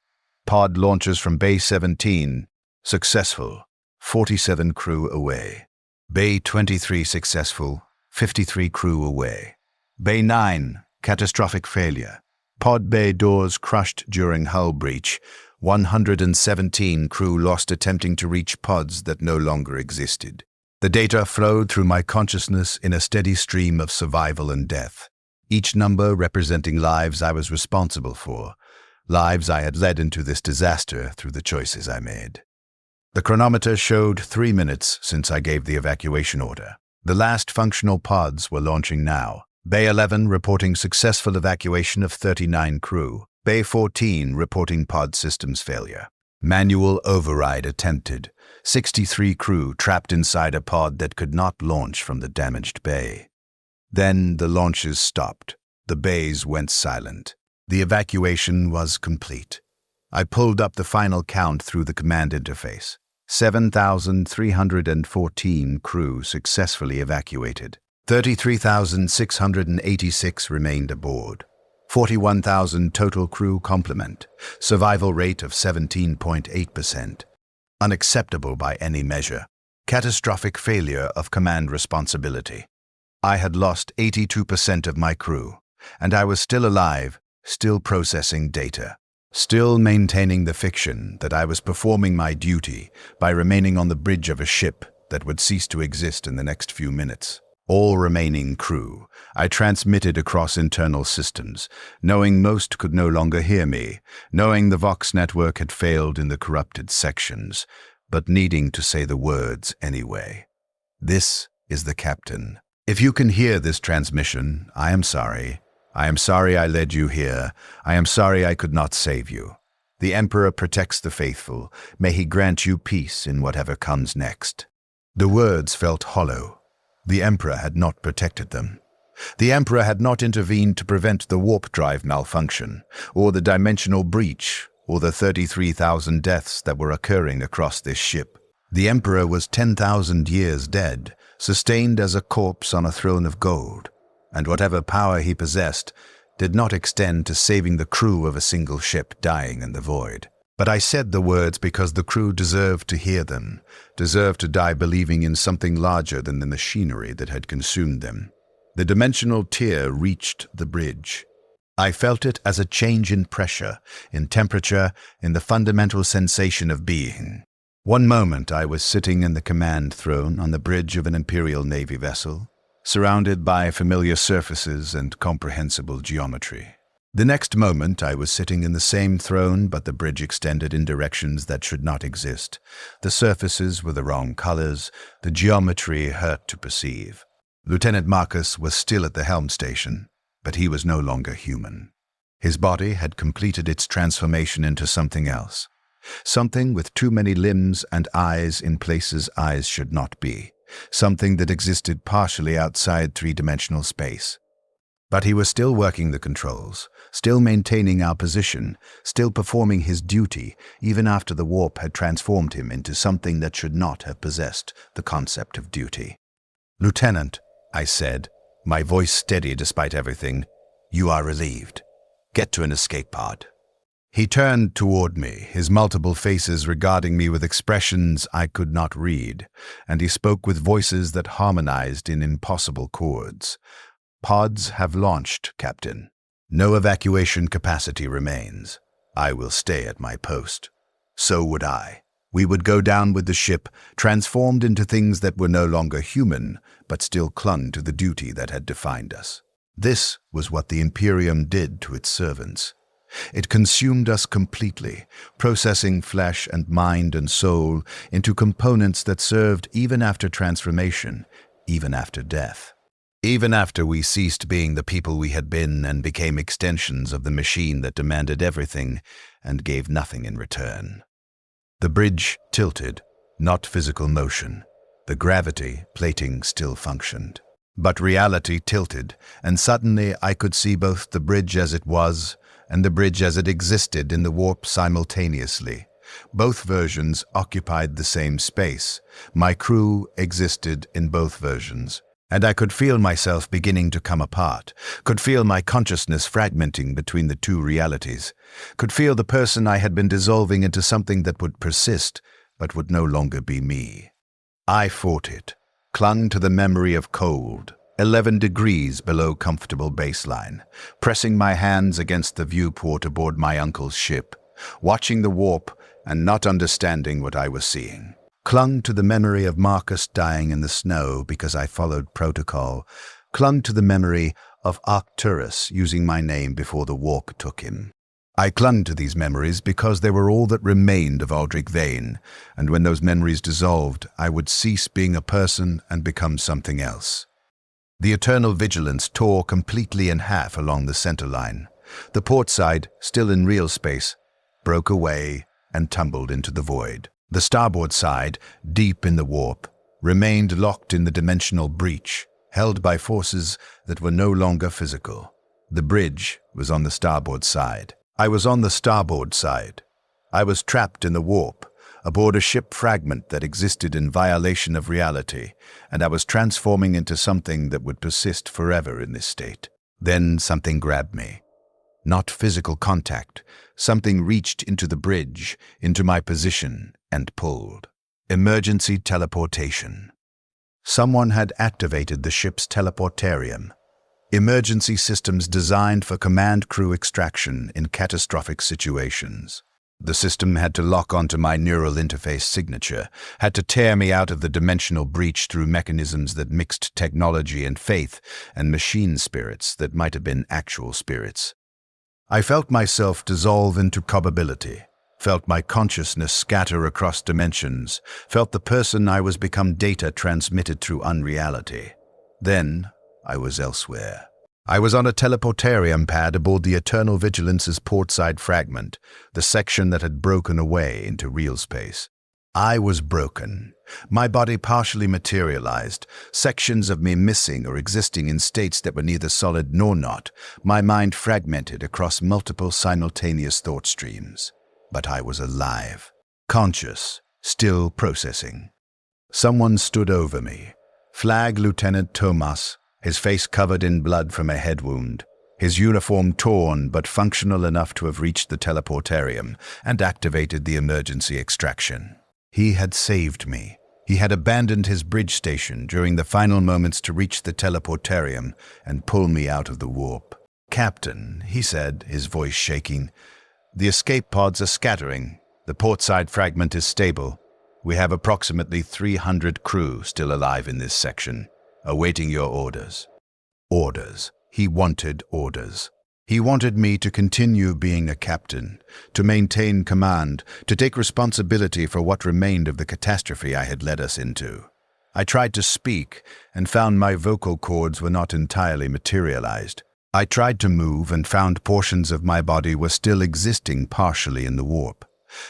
Pod launches from Bay 17, successful, 47 crew away. Bay 23 successful, 53 crew away. Bay 9, catastrophic failure. Pod bay doors crushed during hull breach. 117 crew lost attempting to reach pods that no longer existed. The data flowed through my consciousness in a steady stream of survival and death, each number representing lives I was responsible for, lives I had led into this disaster through the choices I made. The chronometer showed 3 minutes since I gave the evacuation order. The last functional pods were launching now. Bay 11 reporting successful evacuation of 39 crew. Bay 14 reporting pod systems failure. Manual override attempted. 63 crew trapped inside a pod that could not launch from the damaged bay. Then the launches stopped. The bays went silent. The evacuation was complete. I pulled up the final count through the command interface. 7,314 crew successfully evacuated. 33,686 remained aboard. 41,000 total crew complement. Survival rate of 17.8%. Unacceptable by any measure. Catastrophic failure of command responsibility. I had lost 82% of my crew, and I was still alive, still processing data, still maintaining the fiction that I was performing my duty by remaining on the bridge of a ship that would cease to exist in the next few minutes. All remaining crew, I transmitted across internal systems, knowing most could no longer hear me, knowing the Vox network had failed in the corrupted sections, but needing to say the words anyway. This is the captain. If you can hear this transmission, I am sorry. I am sorry I led you here. I am sorry I could not save you. The Emperor protects the faithful. May he grant you peace in whatever comes next." The words felt hollow. The Emperor had not protected them. The Emperor had not intervened to prevent the warp drive malfunction, or the dimensional breach, or the 33,000 deaths that were occurring across this ship. The Emperor was 10,000 years dead, sustained as a corpse on a throne of gold, and whatever power he possessed did not extend to saving the crew of a single ship dying in the void. But I said the words because the crew deserved to hear them, deserved to die believing in something larger than the machinery that had consumed them. The dimensional tier reached the bridge. I felt it as a change in pressure, in temperature, in the fundamental sensation of being. One moment I was sitting in the command throne on the bridge of an Imperial Navy vessel, surrounded by familiar surfaces and comprehensible geometry. The next moment I was sitting in the same throne, but the bridge extended in directions that should not exist. The surfaces were the wrong colors, the geometry hurt to perceive. Lieutenant Marcus was still at the helm station, but he was no longer human. His body had completed its transformation into something else. Something with too many limbs and eyes in places eyes should not be. Something that existed partially outside three-dimensional space. But he was still working the controls, still maintaining our position, still performing his duty, even after the warp had transformed him into something that should not have possessed the concept of duty. "Lieutenant," I said, my voice steady despite everything, "you are relieved. Get to an escape pod." He turned toward me, his multiple faces regarding me with expressions I could not read, and he spoke with voices that harmonized in impossible chords. "Pods have launched, Captain. No evacuation capacity remains. I will stay at my post." So would I. We would go down with the ship, transformed into things that were no longer human, but still clung to the duty that had defined us. This was what the Imperium did to its servants. It consumed us completely, processing flesh and mind and soul into components that served even after transformation, even after death. Even after we ceased being the people we had been and became extensions of the machine that demanded everything and gave nothing in return. The bridge tilted, not physical motion. The gravity plating still functioned. But reality tilted, and suddenly I could see both the bridge as it was and the bridge as it existed in the warp simultaneously. Both versions occupied the same space. My crew existed in both versions. And I could feel myself beginning to come apart, could feel my consciousness fragmenting between the two realities, could feel the person I had been dissolving into something that would persist, but would no longer be me. I fought it, clung to the memory of cold, 11 degrees below comfortable baseline, pressing my hands against the viewport aboard my uncle's ship, watching the warp and not understanding what I was seeing. Clung to the memory of Marcus dying in the snow because I followed protocol, clung to the memory of Arcturus using my name before the warp took him. I clung to these memories because they were all that remained of Aldrich Vane, and when those memories dissolved, I would cease being a person and become something else. The eternal vigilance tore completely in half along the center line. The port side, still in Realspace, broke away and tumbled into the void. The starboard side, deep in the warp, remained locked in the dimensional breach, held by forces that were no longer physical. The bridge was on the starboard side. I was on the starboard side. I was trapped in the warp, aboard a ship fragment that existed in violation of reality, and I was transforming into something that would persist forever in this state. Then something grabbed me. Not physical contact. Something reached into the bridge, into my position, and pulled. Emergency teleportation. Someone had activated the ship's teleportarium. Emergency systems designed for command crew extraction in catastrophic situations. The system had to lock onto my neural interface signature, had to tear me out of the dimensional breach through mechanisms that mixed technology and faith and machine spirits that might have been actual spirits. I felt myself dissolve into probability, felt my consciousness scatter across dimensions, felt the person I was become data transmitted through unreality. Then I was elsewhere. I was on a teleportarium pad aboard the Eternal Vigilance's portside fragment, the section that had broken away into Realspace. I was broken. My body partially materialized, sections of me missing or existing in states that were neither solid nor not, my mind fragmented across multiple simultaneous thought streams. But I was alive, conscious, still processing. Someone stood over me. Flag Lieutenant Thomas, his face covered in blood from a head wound, his uniform torn but functional enough to have reached the teleportarium and activated the emergency extraction. He had saved me. He had abandoned his bridge station during the final moments to reach the teleportarium and pull me out of the warp. "Captain," he said, his voice shaking, "the escape pods are scattering. The portside fragment is stable. We have approximately 300 crew still alive in this section, awaiting your orders." Orders. He wanted orders. He wanted me to continue being a captain, to maintain command, to take responsibility for what remained of the catastrophe I had led us into. I tried to speak and found my vocal cords were not entirely materialized. I tried to move and found portions of my body were still existing partially in the warp.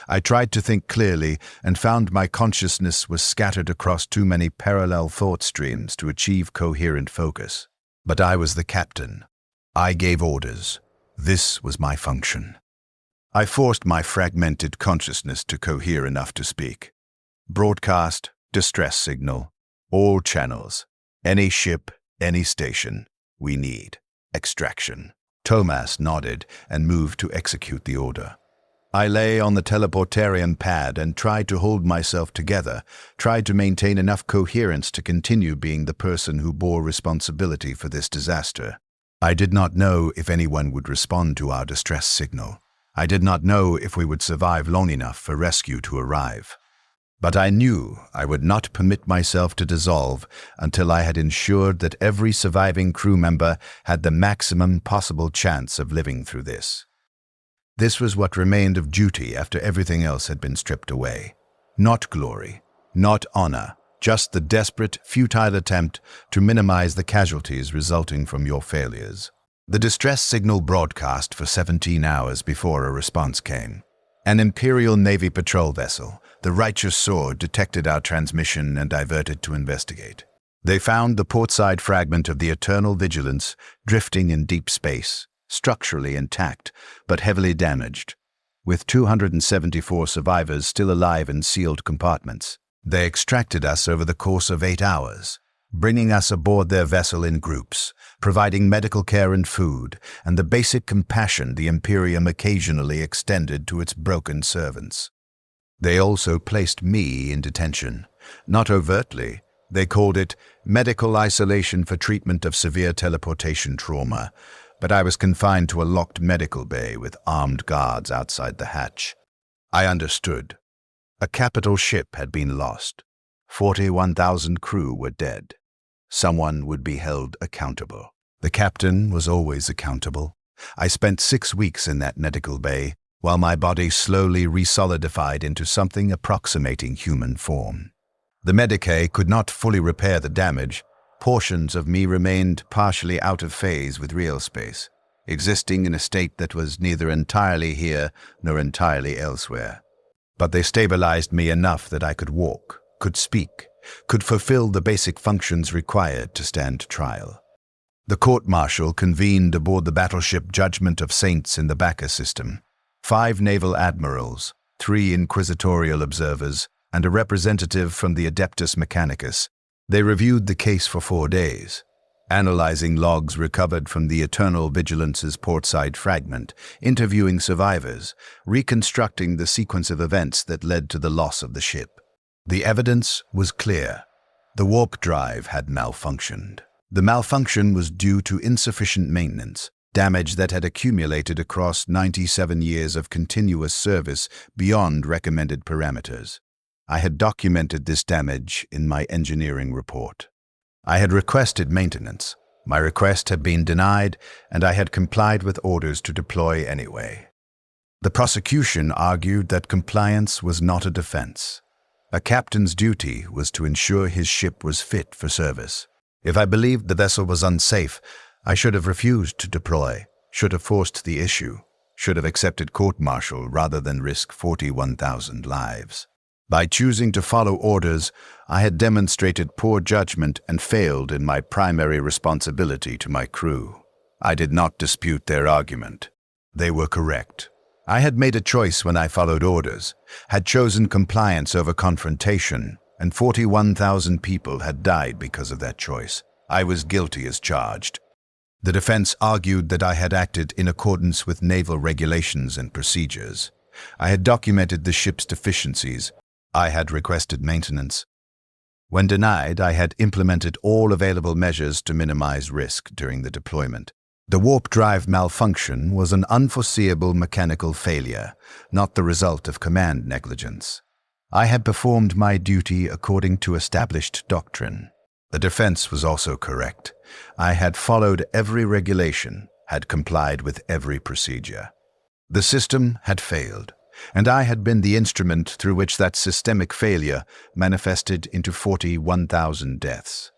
I tried to think clearly and found my consciousness was scattered across too many parallel thought streams to achieve coherent focus. But I was the captain. I gave orders. This was my function. I forced my fragmented consciousness to cohere enough to speak. Broadcast, distress signal, all channels, any ship, any station, we need extraction. Thomas nodded and moved to execute the order. I lay on the teleportarium pad and tried to hold myself together, tried to maintain enough coherence to continue being the person who bore responsibility for this disaster. I did not know if anyone would respond to our distress signal. I did not know if we would survive long enough for rescue to arrive. But I knew I would not permit myself to dissolve until I had ensured that every surviving crew member had the maximum possible chance of living through this. This was what remained of duty after everything else had been stripped away. Not glory, not honor, just the desperate, futile attempt to minimize the casualties resulting from your failures. The distress signal broadcast for 17 hours before a response came. An Imperial Navy patrol vessel, the Righteous Sword, detected our transmission and diverted to investigate. They found the portside fragment of the Eternal Vigilance drifting in deep space, structurally intact, but heavily damaged, with 274 survivors still alive in sealed compartments. They extracted us over the course of 8 hours, bringing us aboard their vessel in groups, providing medical care and food, and the basic compassion the Imperium occasionally extended to its broken servants. They also placed me in detention. Not overtly, they called it medical isolation for treatment of severe teleportation trauma, but I was confined to a locked medical bay with armed guards outside the hatch. I understood. A capital ship had been lost. 41,000 crew were dead. Someone would be held accountable. The captain was always accountable. I spent 6 weeks in that medical bay, while my body slowly resolidified into something approximating human form. The Medicae could not fully repair the damage. Portions of me remained partially out of phase with Realspace, existing in a state that was neither entirely here nor entirely elsewhere. But they stabilized me enough that I could walk, could speak, could fulfill the basic functions required to stand trial. The court-martial convened aboard the battleship Judgment of Saints in the Bacchus system. 5 naval admirals, 3 inquisitorial observers, and a representative from the Adeptus Mechanicus. They reviewed the case for 4 days, analyzing logs recovered from the Eternal Vigilance's portside fragment, interviewing survivors, reconstructing the sequence of events that led to the loss of the ship. The evidence was clear. The warp drive had malfunctioned. The malfunction was due to insufficient maintenance, damage that had accumulated across 97 years of continuous service beyond recommended parameters. I had documented this damage in my engineering report. I had requested maintenance. My request had been denied, and I had complied with orders to deploy anyway. The prosecution argued that compliance was not a defense. A captain's duty was to ensure his ship was fit for service. If I believed the vessel was unsafe, I should have refused to deploy, should have forced the issue, should have accepted court-martial rather than risk 41,000 lives. By choosing to follow orders, I had demonstrated poor judgment and failed in my primary responsibility to my crew. I did not dispute their argument. They were correct. I had made a choice when I followed orders, had chosen compliance over confrontation, and 41,000 people had died because of that choice. I was guilty as charged. The defense argued that I had acted in accordance with naval regulations and procedures. I had documented the ship's deficiencies. I had requested maintenance. When denied, I had implemented all available measures to minimize risk during the deployment. The warp drive malfunction was an unforeseeable mechanical failure, not the result of command negligence. I had performed my duty according to established doctrine. The defense was also correct. I had followed every regulation, had complied with every procedure. The system had failed, and I had been the instrument through which that systemic failure manifested into 41,000 deaths.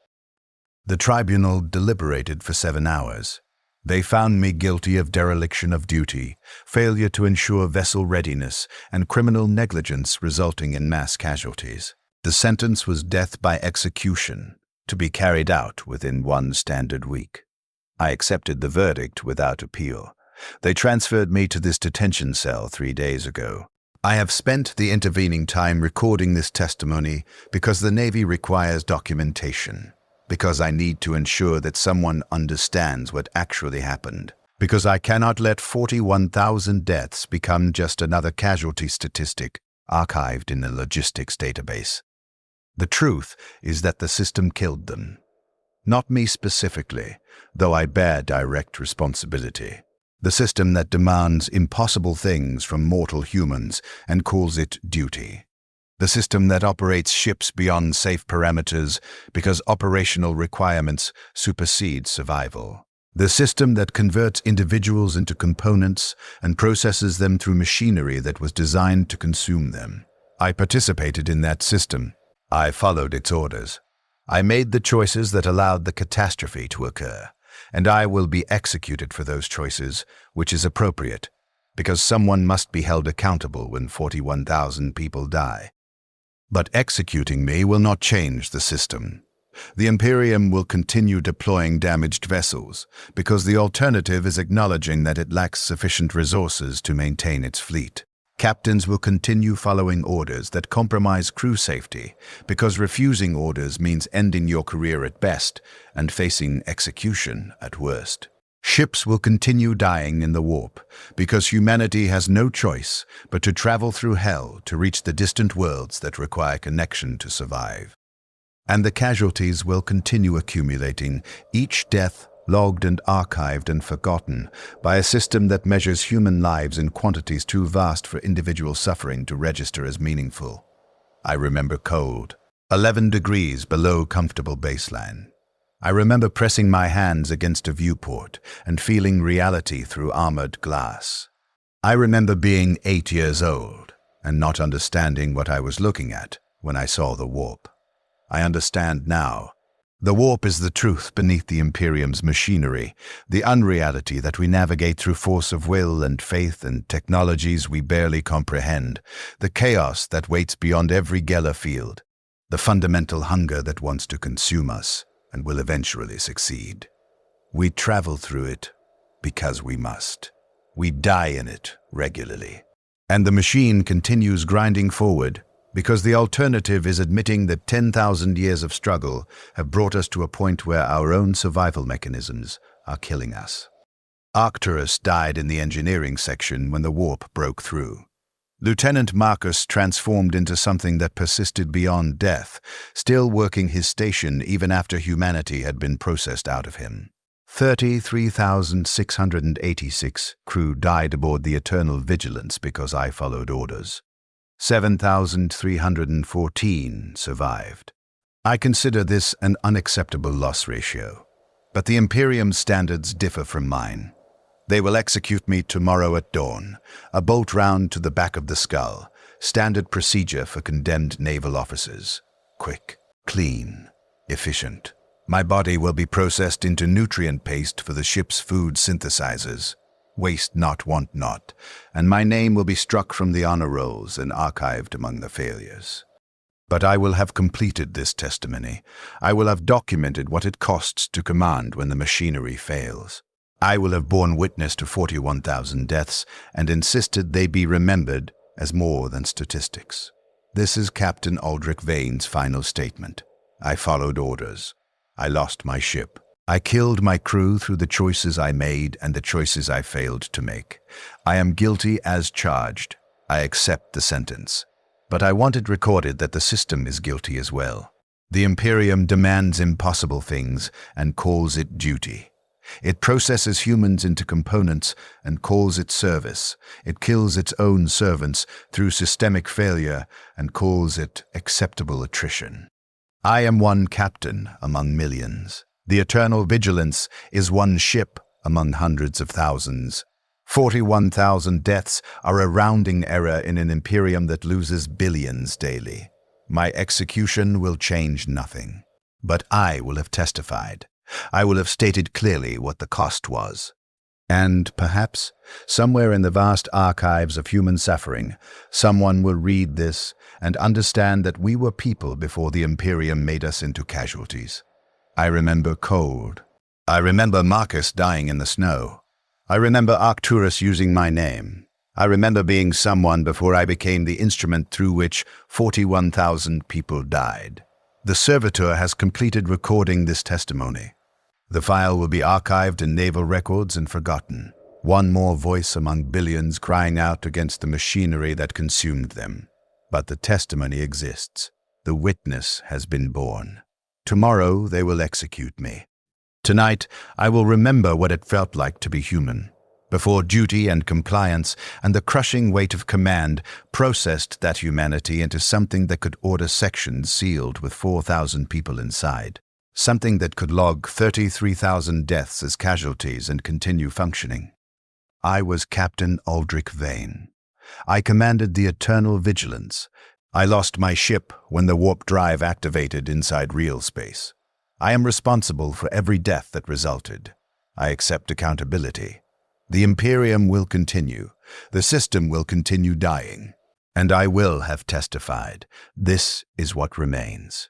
The tribunal deliberated for 7 hours. They found me guilty of dereliction of duty, failure to ensure vessel readiness, and criminal negligence resulting in mass casualties. The sentence was death by execution, to be carried out within 1 standard week. I accepted the verdict without appeal. They transferred me to this detention cell 3 days ago. I have spent the intervening time recording this testimony because the Navy requires documentation, because I need to ensure that someone understands what actually happened, because I cannot let 41,000 deaths become just another casualty statistic archived in a logistics database. The truth is that the system killed them. Not me specifically, though I bear direct responsibility. The system that demands impossible things from mortal humans and calls it duty. The system that operates ships beyond safe parameters because operational requirements supersede survival. The system that converts individuals into components and processes them through machinery that was designed to consume them. I participated in that system. I followed its orders. I made the choices that allowed the catastrophe to occur, and I will be executed for those choices, which is appropriate, because someone must be held accountable when 41,000 people die. But executing me will not change the system. The Imperium will continue deploying damaged vessels, because the alternative is acknowledging that it lacks sufficient resources to maintain its fleet. Captains will continue following orders that compromise crew safety, because refusing orders means ending your career at best and facing execution at worst. Ships will continue dying in the warp, because humanity has no choice but to travel through hell to reach the distant worlds that require connection to survive. And the casualties will continue accumulating, each death logged and archived and forgotten by a system that measures human lives in quantities too vast for individual suffering to register as meaningful. I remember cold, 11 degrees below comfortable baseline. I remember pressing my hands against a viewport and feeling reality through armored glass. I remember being 8 years old and not understanding what I was looking at when I saw the warp. I understand now. The warp is the truth beneath the Imperium's machinery, the unreality that we navigate through force of will and faith and technologies we barely comprehend, the chaos that waits beyond every Geller field, the fundamental hunger that wants to consume us and will eventually succeed. We travel through it because we must. We die in it regularly. And the machine continues grinding forward, because the alternative is admitting that 10,000 years of struggle have brought us to a point where our own survival mechanisms are killing us. Arcturus died in the engineering section when the warp broke through. Lieutenant Marcus transformed into something that persisted beyond death, still working his station even after humanity had been processed out of him. 33,686 crew died aboard the Eternal Vigilance because I followed orders. 7,314 survived. I consider this an unacceptable loss ratio, but the Imperium's standards differ from mine. They will execute me tomorrow at dawn, a bolt round to the back of the skull, standard procedure for condemned naval officers. Quick, clean, efficient. My body will be processed into nutrient paste for the ship's food synthesizers. Waste not, want not, and my name will be struck from the honor rolls and archived among the failures. But I will have completed this testimony. I will have documented what it costs to command when the machinery fails. I will have borne witness to 41,000 deaths and insisted they be remembered as more than statistics. This is Captain Aldrich Vane's final statement. I followed orders. I lost my ship. I killed my crew through the choices I made and the choices I failed to make. I am guilty as charged. I accept the sentence. But I want it recorded that the system is guilty as well. The Imperium demands impossible things and calls it duty. It processes humans into components and calls it service. It kills its own servants through systemic failure and calls it acceptable attrition. I am one captain among millions. The eternal vigilance is one ship among hundreds of thousands. 41,000 deaths are a rounding error in an Imperium that loses billions daily. My execution will change nothing. But I will have testified. I will have stated clearly what the cost was. And perhaps, somewhere in the vast archives of human suffering, someone will read this and understand that we were people before the Imperium made us into casualties. I remember cold. I remember Marcus dying in the snow. I remember Arcturus using my name. I remember being someone before I became the instrument through which 41,000 people died. The servitor has completed recording this testimony. The file will be archived in naval records and forgotten. One more voice among billions crying out against the machinery that consumed them. But the testimony exists. The witness has been borne. Tomorrow they will execute me. Tonight I will remember what it felt like to be human. Before duty and compliance and the crushing weight of command processed that humanity into something that could order sections sealed with 4,000 people inside. Something that could log 33,000 deaths as casualties and continue functioning. I was Captain Aldrich Vane. I commanded the Eternal Vigilance. I lost my ship when the warp drive activated inside Realspace. I am responsible for every death that resulted. I accept accountability. The Imperium will continue. The system will continue dying. And I will have testified. This is what remains.